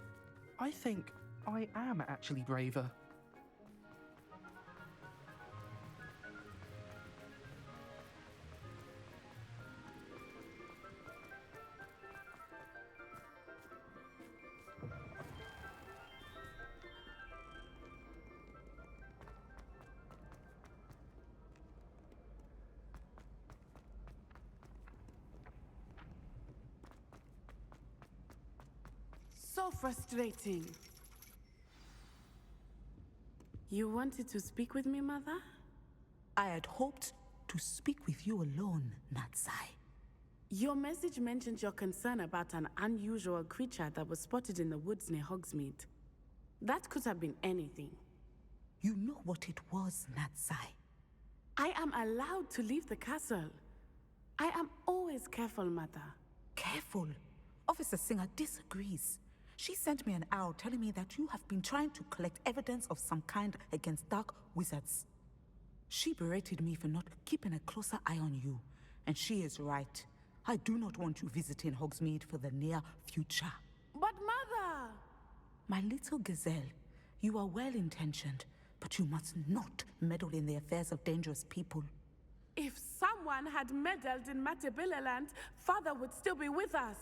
I think I am actually braver. So frustrating. You wanted to speak with me, Mother? I had hoped to speak with you alone, Natsai. Your message mentioned your concern about an unusual creature that was spotted in the woods near Hogsmeade. That could have been anything. You know what it was, Natsai. I am allowed to leave the castle. I am always careful, Mother. Careful? Officer Singer disagrees. She sent me an owl telling me that you have been trying to collect evidence of some kind against dark wizards. She berated me for not keeping a closer eye on you, and she is right. I do not want you visiting Hogsmeade for the near future. But Mother! My little gazelle, you are well-intentioned, but you must not meddle in the affairs of dangerous people. If someone had meddled in Matabeleland, Father would still be with us.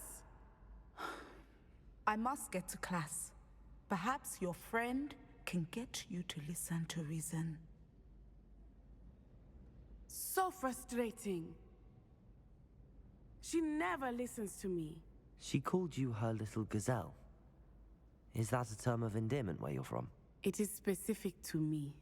I must get to class. Perhaps your friend can get you to listen to reason. So frustrating. She never listens to me. She called you her little gazelle. Is that a term of endearment where you're from? It is specific to me.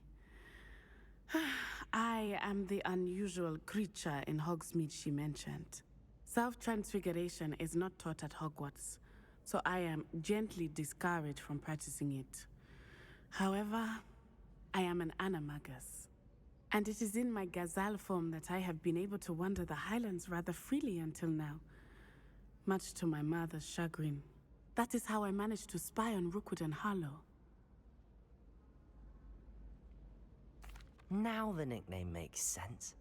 I am the unusual creature in Hogsmeade she mentioned. Self-transfiguration is not taught at Hogwarts, so I am gently discouraged from practicing it. However, I am an animagus, and it is in my gazelle form that I have been able to wander the Highlands rather freely until now, much to my mother's chagrin. That is how I managed to spy on Rookwood and Harlow. Now the nickname makes sense.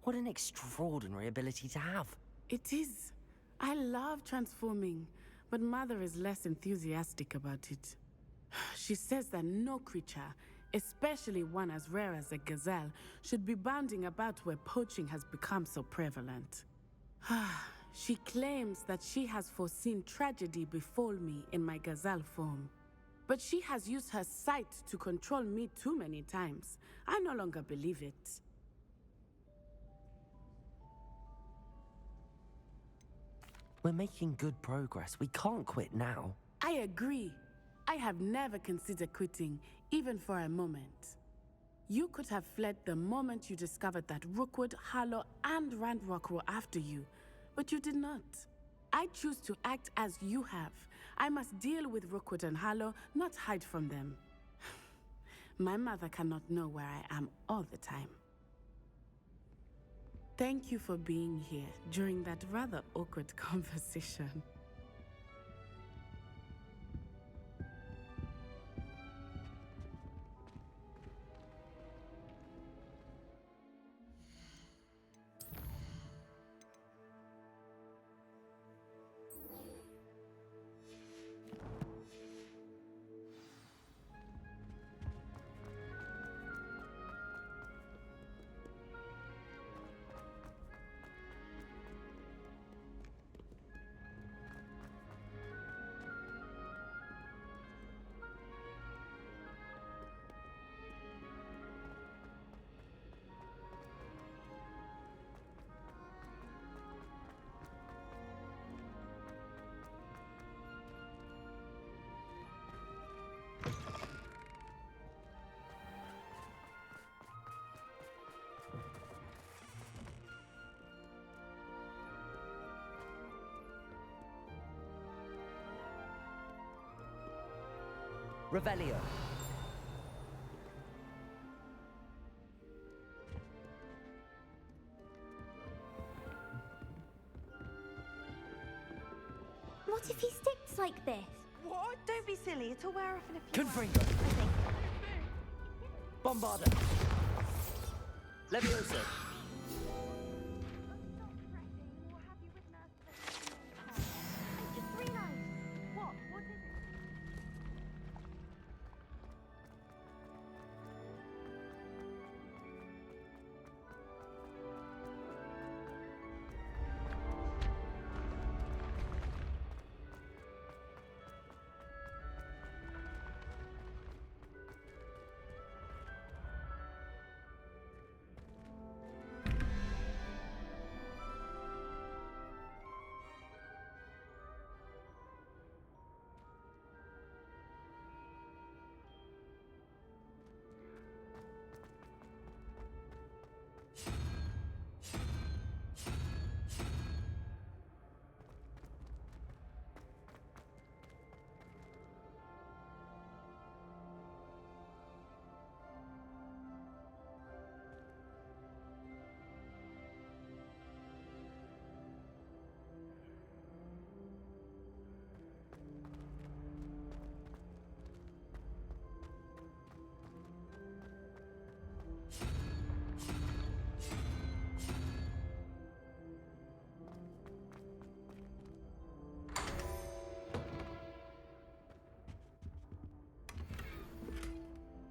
What an extraordinary ability to have. It is. I love transforming, but Mother is less enthusiastic about it. She says that no creature, especially one as rare as a gazelle, should be bounding about where poaching has become so prevalent. She claims that she has foreseen tragedy befall me in my gazelle form. But she has used her sight to control me too many times. I no longer believe it. We're making good progress. We can't quit now. I agree. I have never considered quitting, even for a moment. You could have fled the moment you discovered that Rookwood, Harlow, and Ranrock were after you, but you did not. I choose to act as you have. I must deal with Rookwood and Harlow, not hide from them. My mother cannot know where I am all the time. Thank you for being here during that rather awkward conversation. Revelio. What if he sticks like this? What? Don't be silly. It'll wear off in a few Confringo. hours. Bombarda. Leviosa.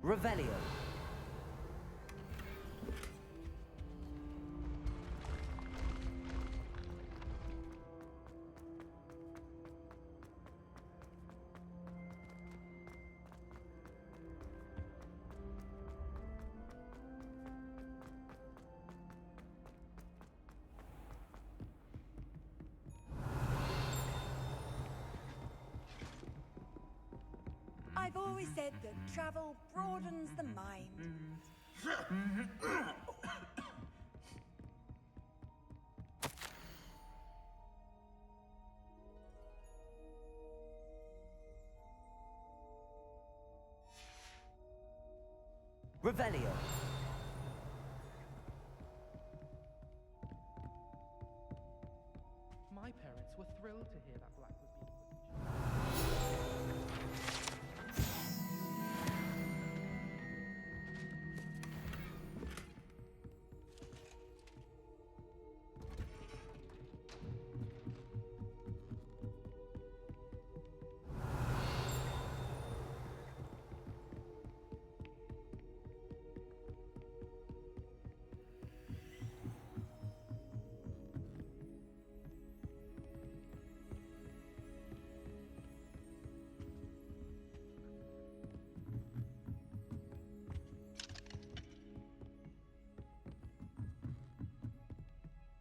Revelio. I've always said that travel broadens the mind. Revelio. My parents were thrilled to hear that Black was being put in charge.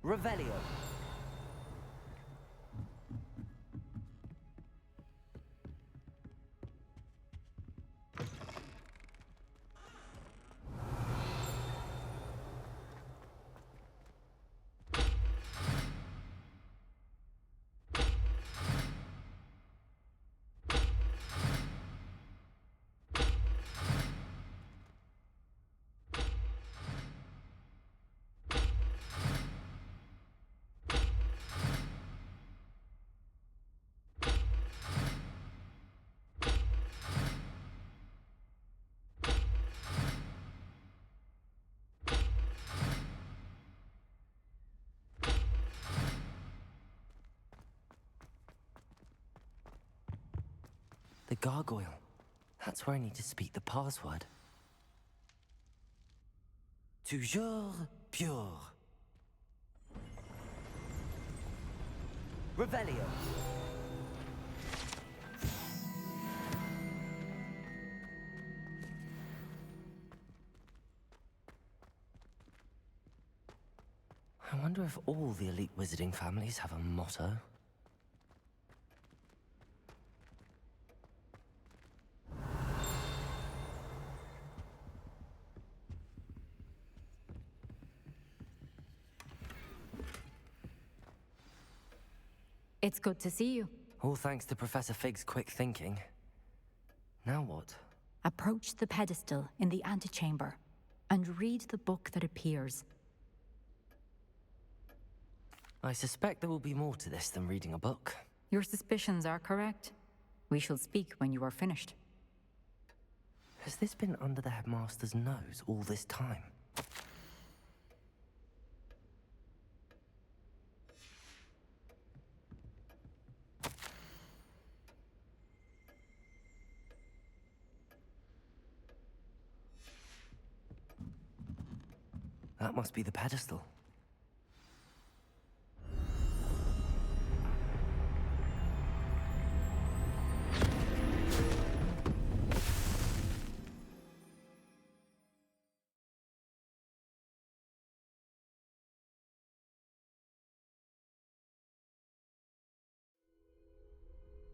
Revelio. The gargoyle. That's where I need to speak the password. Toujours pure. Revelio. I wonder if all the elite wizarding families have a motto. It's good to see you. All thanks to Professor Fig's quick thinking. Now what? Approach the pedestal in the antechamber and read the book that appears. I suspect there will be more to this than reading a book. Your suspicions are correct. We shall speak when you are finished. Has this been under the headmaster's nose all this time? That must be the pedestal.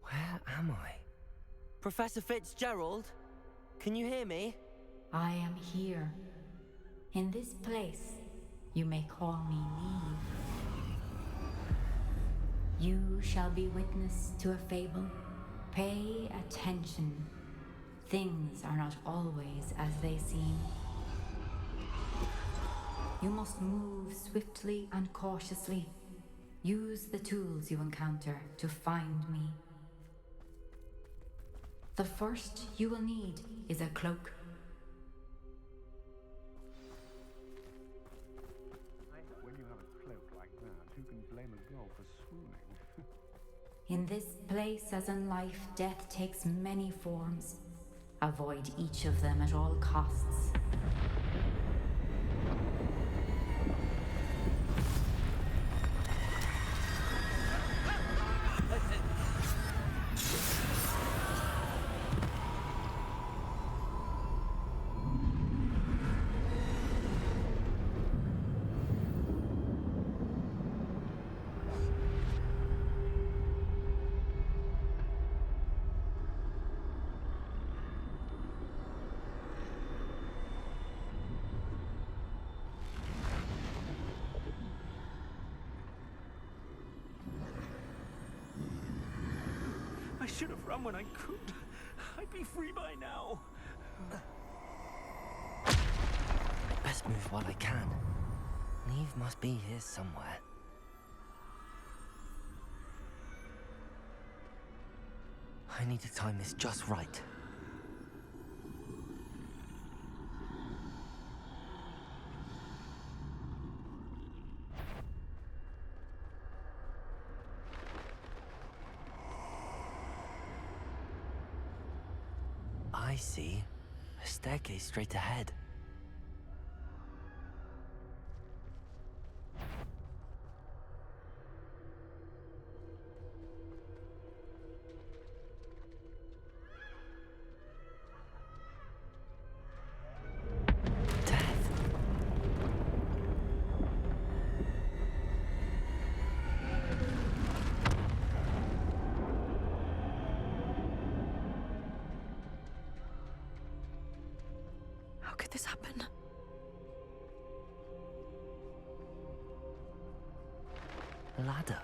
Where am I? Professor Fitzgerald? Can you hear me? I am here. In this place, you may call me Neve. You shall be witness to a fable. Pay attention. Things are not always as they seem. You must move swiftly and cautiously. Use the tools you encounter to find me. The first you will need is a cloak. When you have a cloak like that, who can blame a girl for swooning? In this place, as in life, death takes many forms. Avoid each of them at all costs. I should have run when I could. I'd be free by now. Best move while I can. Neve must be here somewhere. I need to time this just right. I see. A staircase straight ahead. How could this happen? A ladder.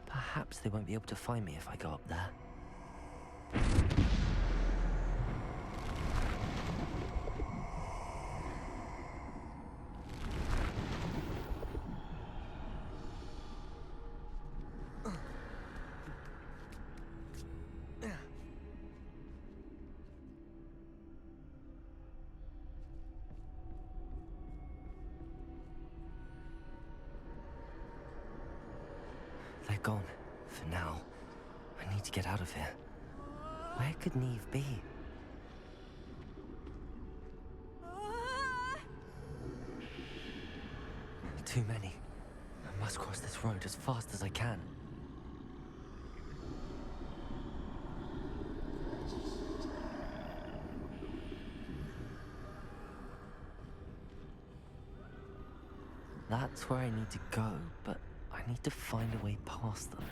Perhaps they won't be able to find me if I go up there. They're gone. For now. I need to get out of here. Where could Neve be? Too many. I must cross this road as fast as I can. That's where I need to go, but I need to find a way past them.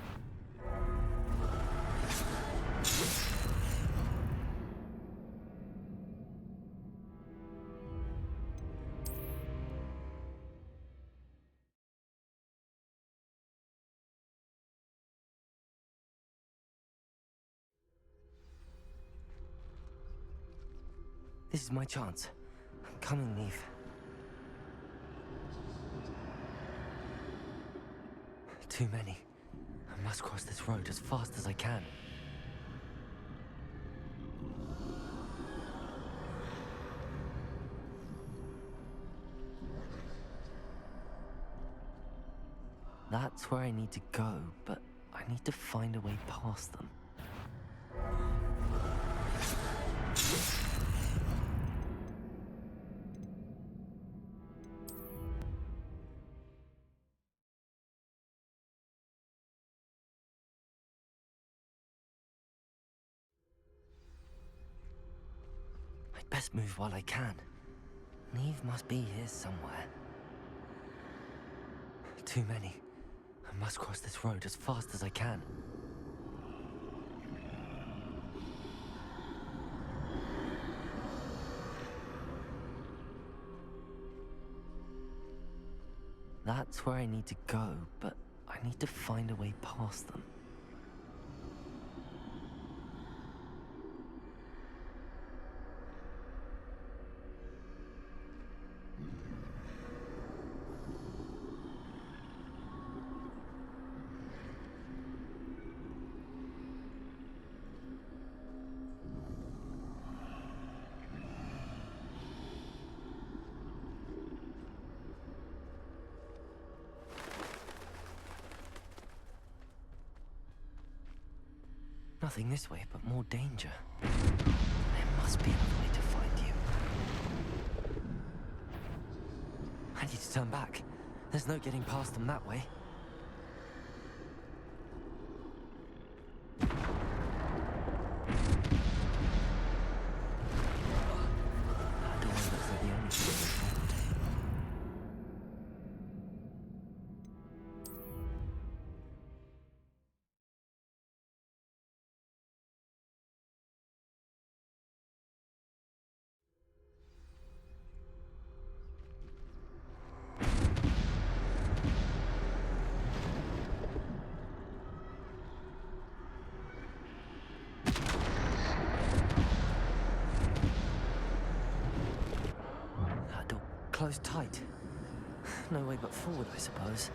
This is my chance. I'm coming, Neve. Too many. I must cross this road as fast as I can. That's where I need to go, but I need to find a way past them. I'd best move while I can. Neve must be here somewhere. Too many. I must cross this road as fast as I can. That's where I need to go, but I need to find a way past them. Nothing this way, but more danger. There must be another way to find you. I need to turn back. There's no getting past them that way. That door looks like the only thing we've found. Closed tight. No way but forward, I suppose.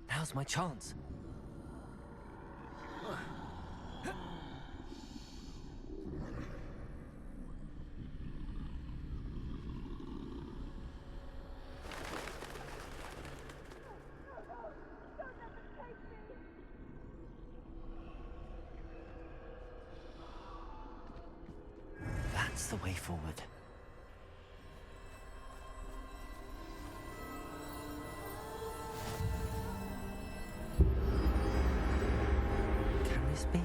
Now's my chance. That's the way forward. Be?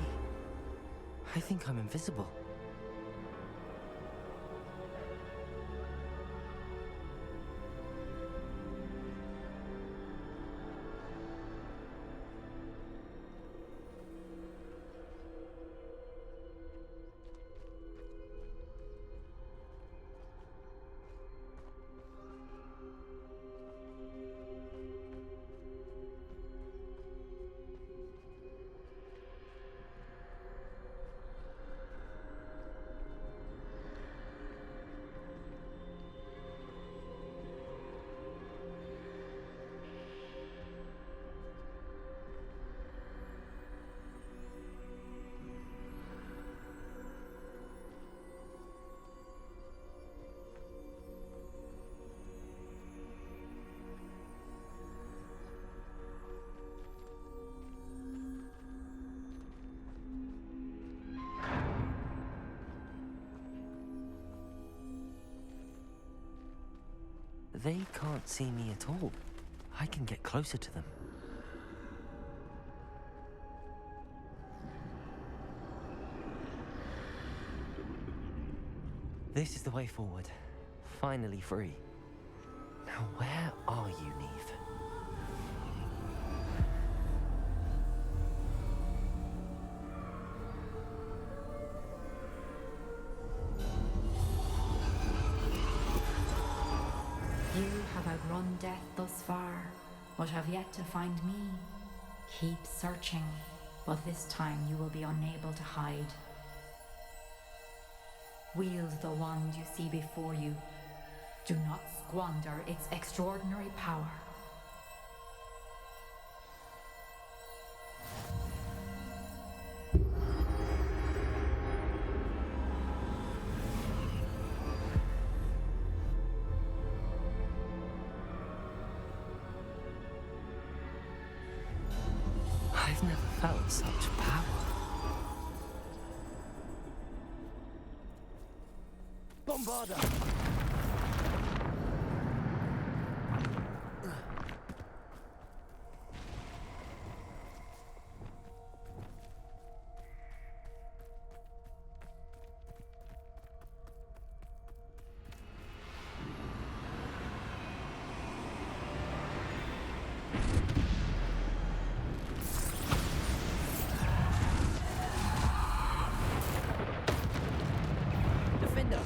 I think I'm invisible. They can't see me at all. I can get closer to them. This is the way forward. Finally free. Now where are you, Neve? You have outrun death thus far, but have yet to find me. Keep searching, but this time you will be unable to hide. Wield the wand you see before you. Do not squander its extraordinary power. I've never felt such power. Bombarda! Defender!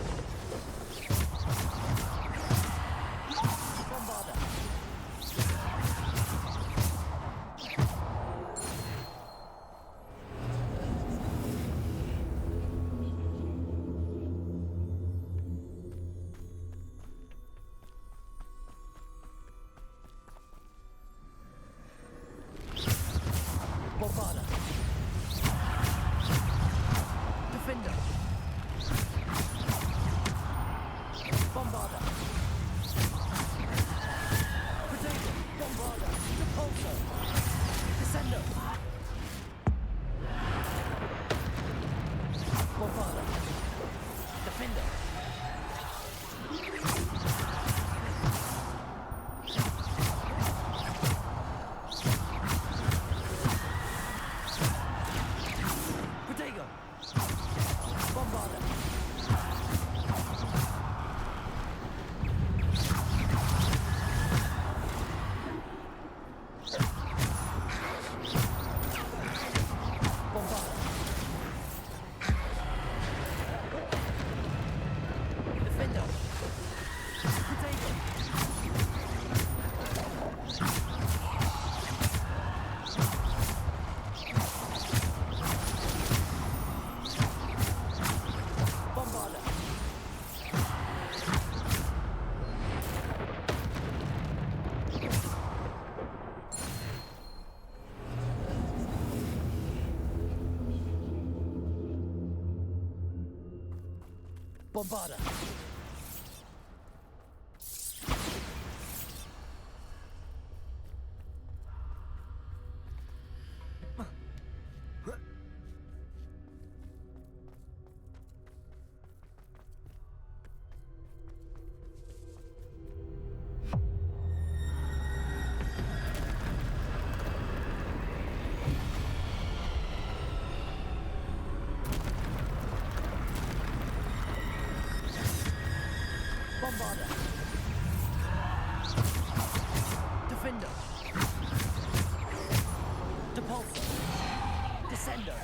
Bombarder. Defender. Bombarder. Potato. Bombarder. Repulsor. Descender. Bombarder. Defender. Potato. Bombarder. Bombarder. Defender. Potato. Bombarder. Bombarder. Bombarder. Defender. Depulsor. Descender.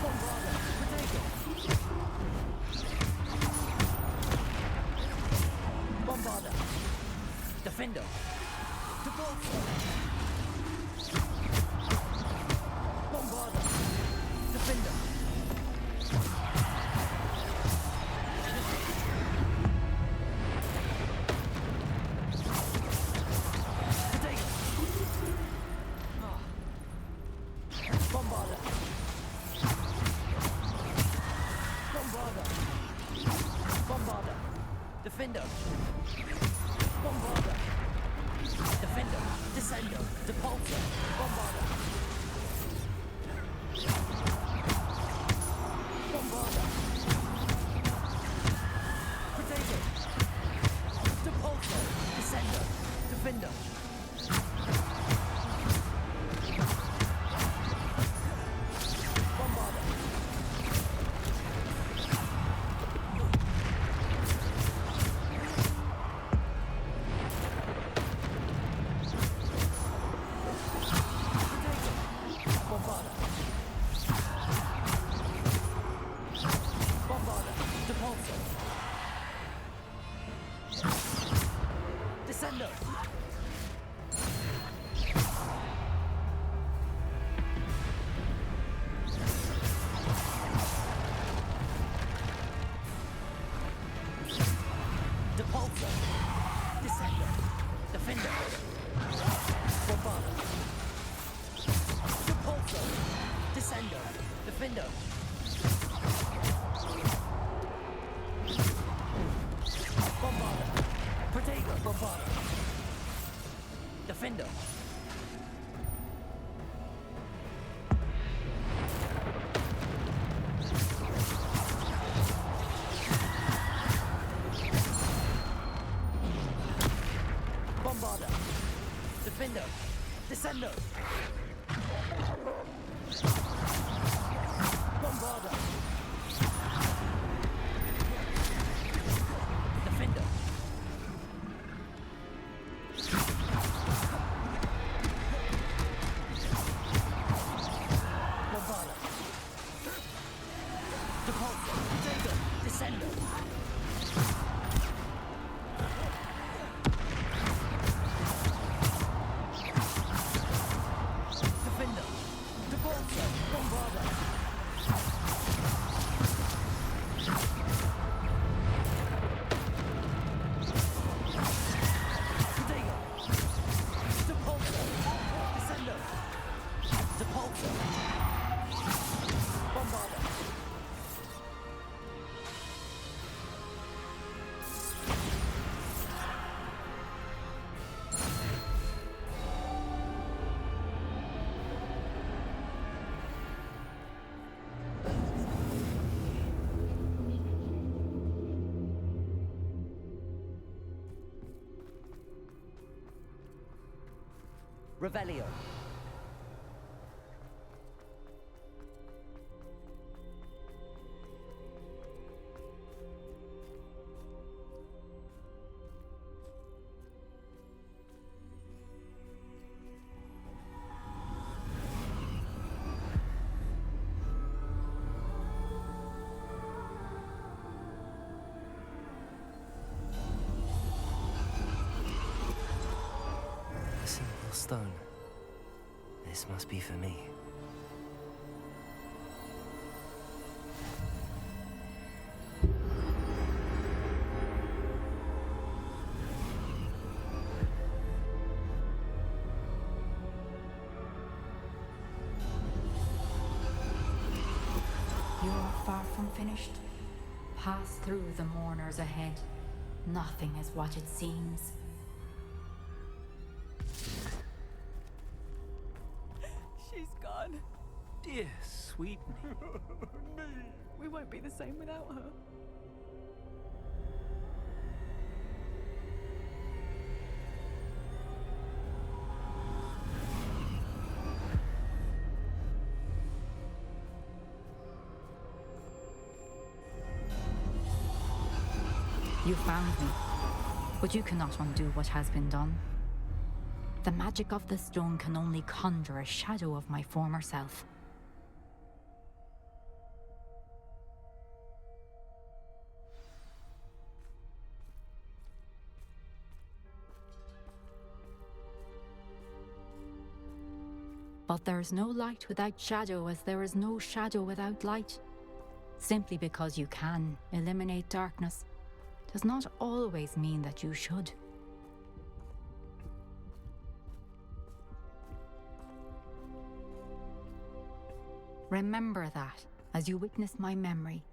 Bombarder. Potato. Bombarder. Defender. Depulsor. Bombarder. Defender. Potato. Bombarder. Bombarder. Bombarder. Defender. Bombarder. Defender. Descender. Depulsor. Bombarder. Bombarder. Potato. Depulsor. Descender. Defender. Bombarder. Bombarder. Bombarder. Depulsor. Descender. Depulsor. Descender. Defender. Bombarder. Depulsor. Descender. Defender. Bombarder. Potato. Bombarder. Defender. Bombarder. Defender. Descender. Bombarder. Defender. Bombarder. Depulsor. Potato. Descender. Defender. Depulsor. Bombarder. Revelio. A simple stone. This must be for me. You're far from finished. Pass through the mourners ahead. Nothing is what it seems. She's gone. Dear sweet me. We won't be the same without her. You found me, but you cannot undo what has been done. The magic of the stone can only conjure a shadow of my former self. But there is no light without shadow, as there is no shadow without light. Simply because you can eliminate darkness does not always mean that you should. Remember that as you witness my memory.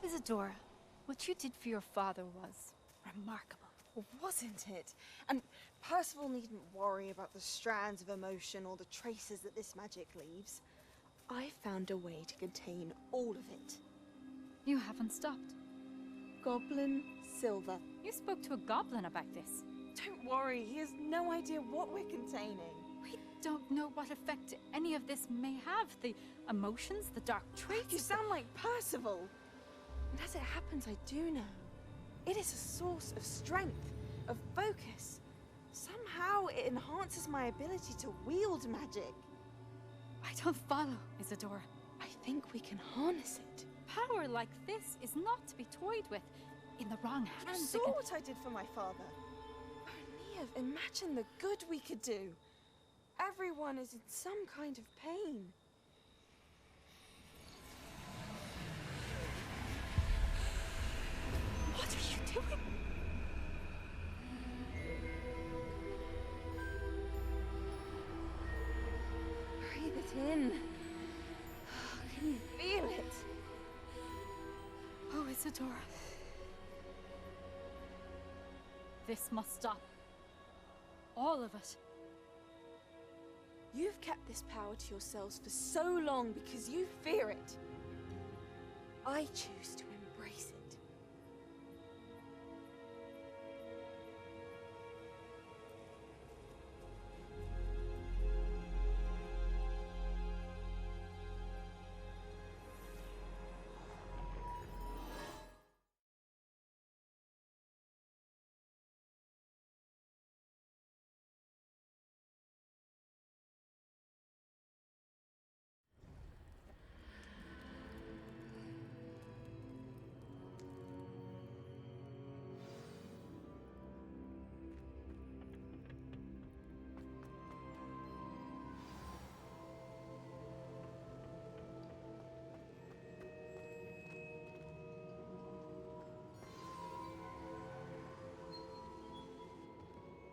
Isadora, what you did for your father was remarkable. Wasn't it? And Percival needn't worry about the strands of emotion or the traces that this magic leaves. I found a way to contain all of it. You haven't stopped. Goblin Silver. You spoke to a goblin about this. Don't worry, he has no idea what we're containing. We don't know what effect any of this may have. The emotions, the dark traits. You sound like Percival. And as it happens, I do know. It is a source of strength, of focus. Somehow it enhances my ability to wield magic. I don't follow, Isadora. I think we can harness it. Power like this is not to be toyed with. In the wrong You hands, saw what I did for my father. O'Neill, imagine the good we could do. Everyone is in some kind of pain. What are you doing? Breathe it in. Can you feel it? Oh, Isadora. This must stop. All of it. You've kept this power to yourselves for so long because you fear it. I choose to embrace it.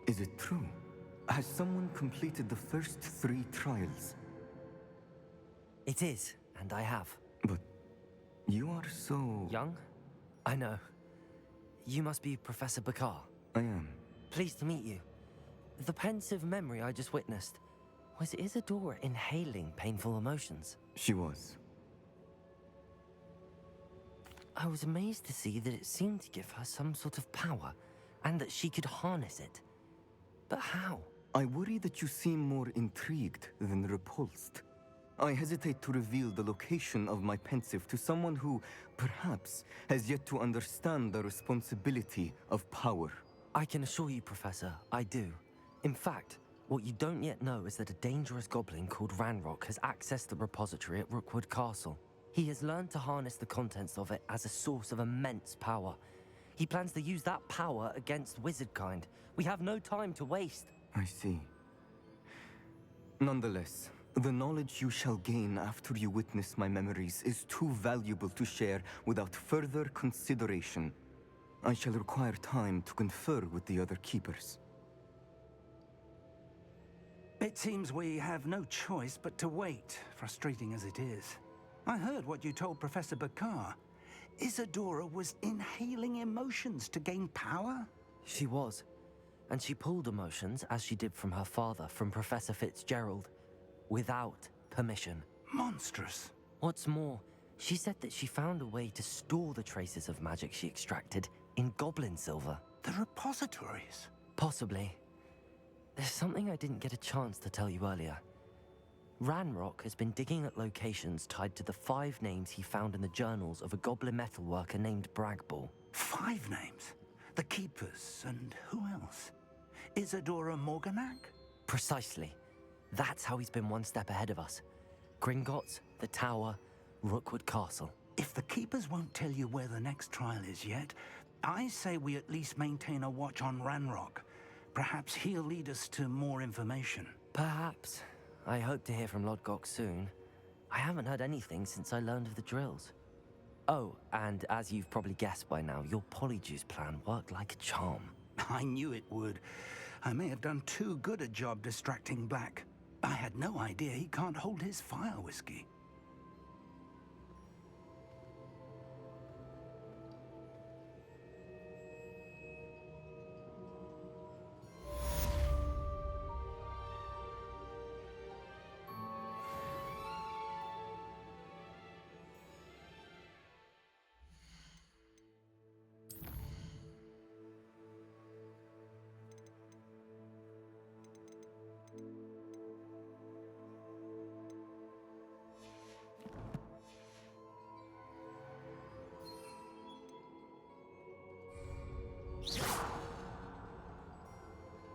Is it true? Has someone completed the first 3 trials? It is, and I have. But you are so... Young? I know. You must be Professor Bakar. I am. Pleased to meet you. The pensive memory I just witnessed, was Isadora inhaling painful emotions? She was. I was amazed to see that it seemed to give her some sort of power, and that she could harness it. But how? I worry that you seem more intrigued than repulsed. I hesitate to reveal the location of my pensive to someone who, perhaps, has yet to understand the responsibility of power. I can assure you, Professor, I do. In fact, what you don't yet know is that a dangerous goblin called Ranrock has accessed the repository at Rookwood Castle. He has learned to harness the contents of it as a source of immense power. He plans to use that power against wizardkind. We have no time to waste. I see. Nonetheless, the knowledge you shall gain after you witness my memories is too valuable to share without further consideration. I shall require time to confer with the other keepers. It seems we have no choice but to wait, frustrating as it is. I heard what you told Professor Bakar. Isadora was inhaling emotions to gain power? She was. And she pulled emotions, as she did from her father, from Professor Fitzgerald, without permission. Monstrous. What's more, she said that she found a way to store the traces of magic she extracted in goblin silver. The repositories? Possibly. There's something I didn't get a chance to tell you earlier. Ranrock has been digging at locations tied to the 5 names he found in the journals of a goblin metalworker named Bragball. 5 names? The Keepers, and who else? Isadora Morganac? Precisely. That's how he's been one step ahead of us. Gringotts, the Tower, Rookwood Castle. If the Keepers won't tell you where the next trial is yet, I say we at least maintain a watch on Ranrock. Perhaps he'll lead us to more information. Perhaps. I hope to hear from Lodgok soon. I haven't heard anything since I learned of the drills. Oh, and as you've probably guessed by now, your polyjuice plan worked like a charm. I knew it would. I may have done too good a job distracting Black. I had no idea he can't hold his fire whiskey.